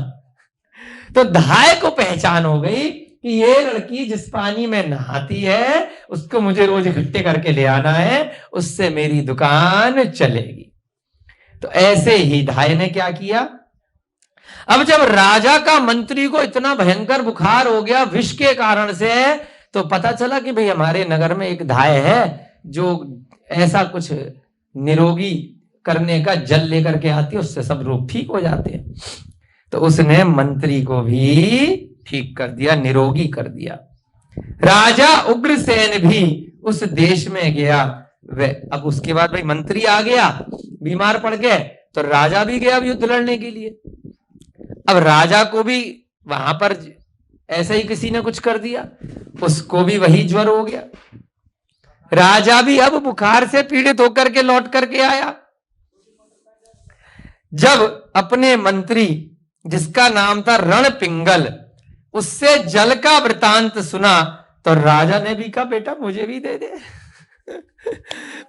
तो धाय को पहचान हो गई कि ये लड़की जिस पानी में नहाती है उसको मुझे रोज इकट्ठे करके ले आना है, उससे मेरी दुकान चलेगी। तो ऐसे ही धाय ने क्या किया? अब जब राजा का मंत्री को इतना भयंकर बुखार हो गया विष के कारण से, तो पता चला कि भाई हमारे नगर में एक धाय है जो ऐसा कुछ निरोगी करने का जल लेकर के आती है, उससे सब रोग ठीक हो जाते हैं। तो उसने मंत्री को भी ठीक कर दिया, निरोगी कर दिया। राजा उग्रसेन भी उस देश में गया। अब उसके बाद भाई मंत्री आ गया, बीमार पड़ गए, तो राजा भी गया युद्ध लड़ने के लिए। अब राजा को भी वहां पर ऐसे ही किसी ने कुछ कर दिया, उसको भी वही ज्वर हो गया। राजा भी अब बुखार से पीड़ित होकर के लौट करके आया। जब अपने मंत्री जिसका नाम था रणपिंगल, उससे जल का वृतांत सुना, तो राजा ने भी कहा बेटा मुझे भी दे दे।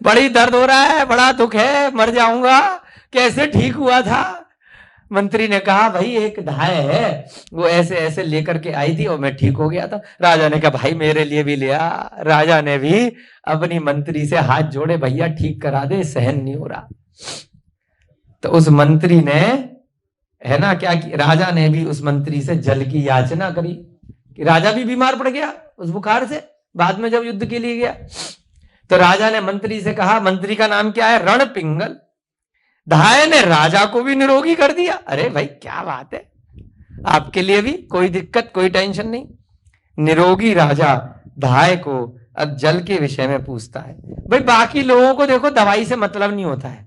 बड़ी दर्द हो रहा है, बड़ा दुख है, मर जाऊंगा, कैसे ठीक हुआ था? मंत्री ने कहा भाई एक धाय है, वो ऐसे ऐसे लेकर के आई थी और मैं ठीक हो गया था। राजा ने कहा भाई मेरे लिए भी ले आ। राजा ने भी अपनी मंत्री से हाथ जोड़े, भैया ठीक करा दे, सहन नहीं हो रहा। तो उस मंत्री ने, है ना, क्या कि राजा ने भी उस मंत्री से जल की याचना करी कि राजा भी बीमार पड़ गया उस बुखार से, बाद में जब युद्ध के लिए गया। तो राजा ने मंत्री से कहा, मंत्री का नाम क्या है? रणपिंगल। धाय ने राजा को भी निरोगी कर दिया। अरे भाई क्या बात है, आपके लिए भी कोई दिक्कत, कोई टेंशन नहीं। निरोगी राजा धाय को अब जल के विषय में पूछता है। भाई बाकी लोगों को देखो दवाई से मतलब नहीं होता है।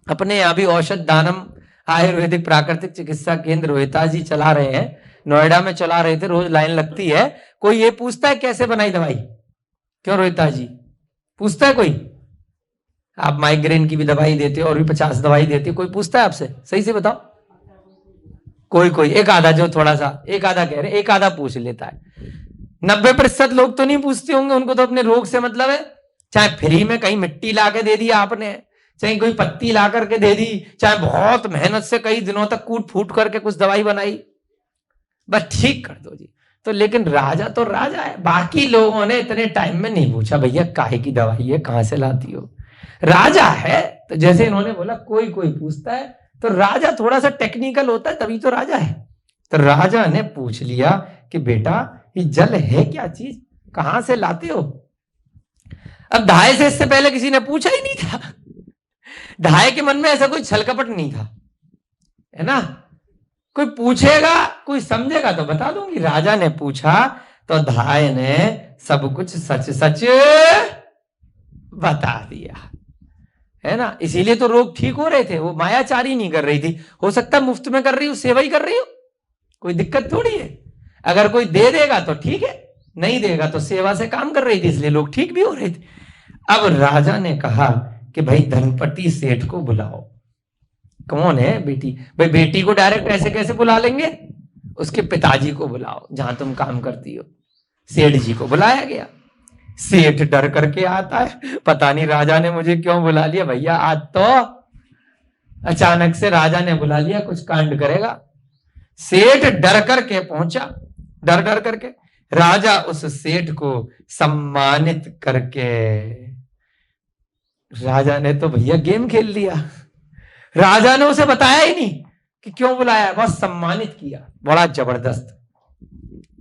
अपने यहाँ भी औषध दानम आयुर्वेदिक प्राकृतिक चिकित्सा केंद्र रोहिता जी चला रहे हैं, नोएडा में चला रहे थे, रोज लाइन लगती है। कोई ये पूछता है कैसे बनाई दवाई? क्यों रोहिता जी, पूछता है कोई? आप माइग्रेन की भी दवाई देते हो और भी 50 दवाई देते हो, कोई पूछता है आपसे? सही से बताओ। कोई एक आधा, जो थोड़ा सा, एक आधा कह रहे, एक आधा पूछ लेता है। 90% लोग तो नहीं पूछते होंगे, उनको तो अपने रोग से मतलब है। चाहे फ्री में कहीं मिट्टी ला के दे दिया आपने, चाहे कोई पत्ती ला करके दे दी, चाहे बहुत मेहनत से कई दिनों तक कूट फूट करके कुछ दवाई बनाई, बस ठीक कर दो जी। तो लेकिन राजा तो राजा है, बाकी लोगों ने इतने टाइम में नहीं पूछा भैया काहे की दवाई है, कहां से लाती हो। राजा है तो जैसे इन्होंने बोला कोई पूछता है, तो राजा थोड़ा सा टेक्निकल होता है, तभी तो राजा है। तो राजा ने पूछ लिया कि बेटा ये जल है क्या चीज, कहां से लाते हो? अब धाय से इससे पहले किसी ने पूछा ही नहीं था। धाय के मन में ऐसा कोई छल कपट नहीं था, है ना। कोई पूछेगा, कोई समझेगा तो बता दूंगी। राजा ने पूछा तो धाय ने सब कुछ सच सच बता दिया, है ना। इसीलिए तो रोग ठीक हो रहे थे। वो मायाचारी नहीं कर रही थी। हो सकता मुफ्त में कर रही हो, सेवा ही कर रही हो, कोई दिक्कत थोड़ी है। अगर कोई दे देगा तो ठीक है, नहीं देगा तो सेवा से काम कर रही थी, इसलिए लोग ठीक भी हो रहे थे। अब राजा ने कहा कि भाई धनपति सेठ को बुलाओ। कौन है? बेटी। भाई बेटी को डायरेक्ट ऐसे कैसे बुला लेंगे? उसके पिताजी को बुलाओ जहां तुम काम करती हो। सेठ जी को बुलाया गया। सेठ डर करके आता है, पता नहीं राजा ने मुझे क्यों बुला लिया। भैया आज तो अचानक से राजा ने बुला लिया, कुछ कांड करेगा। सेठ डर करके पहुंचा, डर करके। राजा उस सेठ को सम्मानित करके, राजा ने तो भैया गेम खेल लिया, राजा ने उसे बताया ही नहीं कि क्यों बुलाया, बस सम्मानित किया, बड़ा जबरदस्त,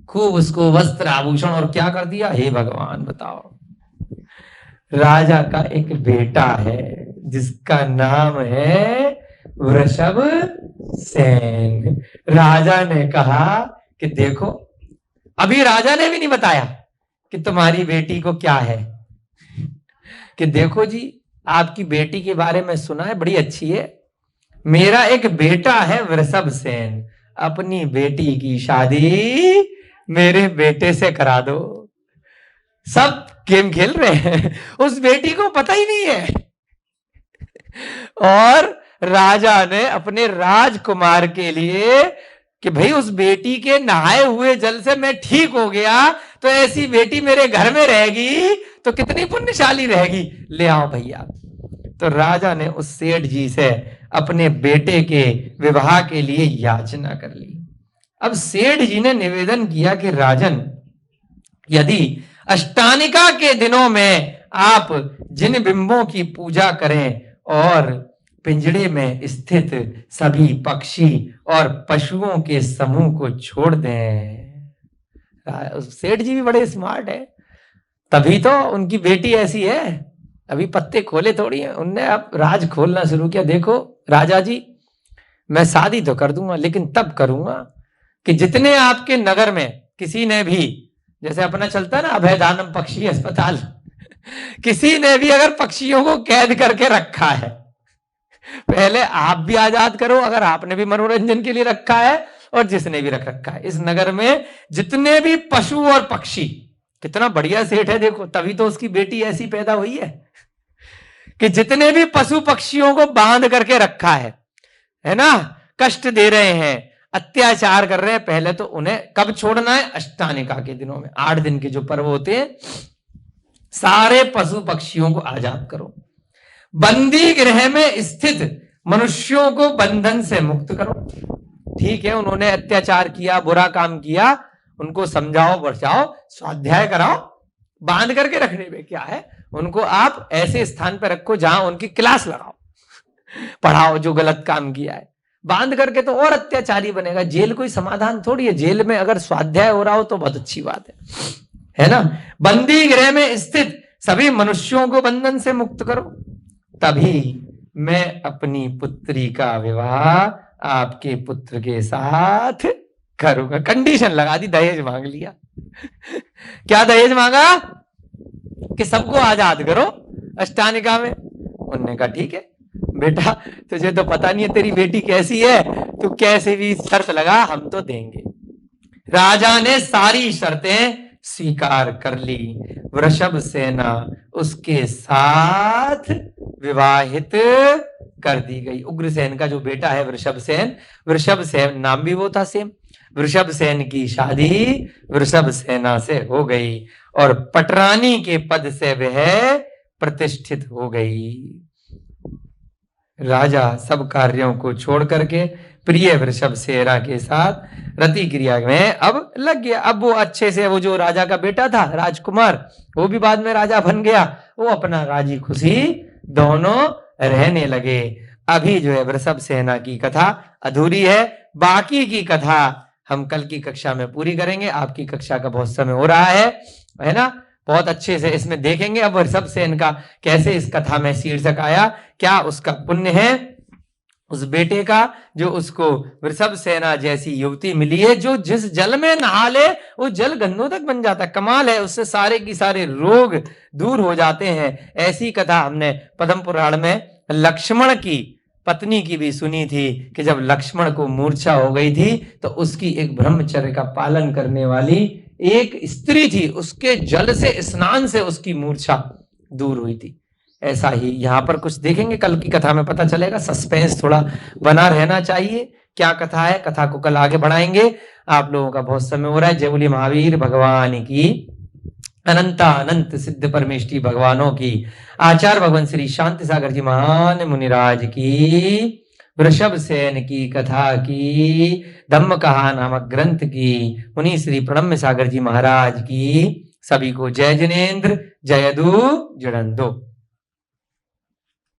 खूब उसको वस्त्र आभूषण और क्या कर दिया। हे भगवान बताओ, राजा का एक बेटा है जिसका नाम है वृषभ सेन। राजा ने कहा कि देखो, अभी राजा ने भी नहीं बताया कि तुम्हारी बेटी को क्या है, कि देखो जी आपकी बेटी के बारे में सुना है, बड़ी अच्छी है, मेरा एक बेटा है वृषभ सेन, अपनी बेटी की शादी मेरे बेटे से करा दो। सब गेम खेल रहे हैं, उस बेटी को पता ही नहीं है। और राजा ने अपने राजकुमार के लिए कि भाई उस बेटी के नहाए हुए जल से मैं ठीक हो गया, तो ऐसी बेटी मेरे घर में रहेगी तो कितनी पुण्यशाली रहेगी, ले आओ भैया। तो राजा ने उस सेठ जी से अपने बेटे के विवाह के लिए याचना कर ली। अब सेठ जी ने निवेदन किया कि राजन, यदि अष्टानिका के दिनों में आप जिन बिंबों की पूजा करें और पिंजड़े में स्थित सभी पक्षी और पशुओं के समूह को छोड़ दें। सेठ जी भी बड़े स्मार्ट है, तभी तो उनकी बेटी ऐसी है, अभी पत्ते खोले थोड़ी है, उनने अब राज खोलना शुरू किया। देखो राजा जी, मैं शादी तो कर दूंगा, लेकिन तब करूंगा कि जितने आपके नगर में किसी ने भी, जैसे अपना चलता है ना अभयदानम पक्षी अस्पताल, किसी ने भी अगर पक्षियों को कैद करके रखा है, पहले आप भी आजाद करो, अगर आपने भी मनोरंजन के लिए रखा है और जिसने भी रख रखा है। इस नगर में जितने भी पशु और पक्षी, कितना बढ़िया सेठ है देखो, तभी तो उसकी बेटी ऐसी पैदा हुई है कि जितने भी पशु पक्षियों को बांध करके रखा है ना, कष्ट दे रहे हैं, अत्याचार कर रहे हैं, पहले तो उन्हें कब छोड़ना है, अष्टानिका के दिनों में, 8 दिन के जो पर्व होते हैं, सारे पशु पक्षियों को आजाद करो, बंदी गृह में स्थित मनुष्यों को बंधन से मुक्त करो। ठीक है, उन्होंने अत्याचार किया, बुरा काम किया, उनको समझाओ, बचाओ, स्वाध्याय कराओ, बांध करके रखने में क्या है, उनको आप ऐसे स्थान पर रखो जहां उनकी क्लास लगाओ, पढ़ाओ, जो गलत काम किया है। बांध करके तो और अत्याचारी बनेगा, जेल कोई समाधान थोड़ी है, जेल में अगर स्वाध्याय हो रहा हो तो बहुत अच्छी बात है ना। बंदी गृह में स्थित सभी मनुष्यों को बंधन से मुक्त करो, तभी मैं अपनी पुत्री का विवाह आपके पुत्र के साथ करूंगा। कंडीशन लगा दी, दहेज मांग लिया। क्या दहेज मांगा कि सबको आजाद करो अष्टानिका में। उन्होंने कहा ठीक है बेटा, तुझे तो पता नहीं है तेरी बेटी कैसी है, तू कैसे भी शर्त लगा, हम तो देंगे। राजा ने सारी शर्तें स्वीकार कर ली। वृषभ सेना उसके साथ विवाहित कर दी गई। उग्रसेन का जो बेटा है वृषभ सेन नाम भी वो था सेम। वृषभ सेन की शादी वृषभ सेना से हो गई और पटरानी के पद से वह प्रतिष्ठित हो गई। राजा सब कार्यों को छोड़ करके प्रिय वृषभ सेना के साथ रति क्रिया में अब लग गया। अब वो अच्छे से, वो जो राजा का बेटा था राजकुमार, वो भी बाद में राजा बन गया, वो अपना राजी खुशी दोनों रहने लगे। अभी जो है वृषभ सेना की कथा अधूरी है, बाकी की कथा हम कल की कक्षा में पूरी करेंगे। आपकी कक्षा का बहुत समय हो रहा है ना, बहुत अच्छे से इसमें देखेंगे अब वृषभ सेन का कैसे इस कथा में शीर्षक आया, क्या उसका पुण्य है उस बेटे का जो उसको वृषभ सेना जैसी युवती मिली है, जो जिस जल में नहा ले वो जल गंगोदक बन जाता है। कमाल है, उससे सारे की सारे रोग दूर हो जाते हैं। ऐसी कथा हमने पद्म पुराण में लक्ष्मण की पत्नी की भी सुनी थी कि जब लक्ष्मण को मूर्छा हो गई थी तो उसकी एक ब्रह्मचर्य का पालन करने वाली एक स्त्री थी, उसके जल से स्नान से उसकी मूर्छा दूर हुई थी। ऐसा ही यहाँ पर कुछ देखेंगे, कल की कथा में पता चलेगा। सस्पेंस थोड़ा बना रहना चाहिए, क्या कथा है, कथा को कल आगे बढ़ाएंगे। आप लोगों का बहुत समय हो रहा है। जय बोली महावीर भगवान की, अनंत सिद्ध परमेष्टि भगवानों की, आचार्य भगवान श्री शांति सागर जी महान मुनिराज की वृषभ सेन की कथा की, धम्म कहा नामक ग्रंथ की, उन्हीं श्री प्रणम्य सागर जी महाराज की। सभी को जय जिनेन्द्र, जय यदु जुड़न दो।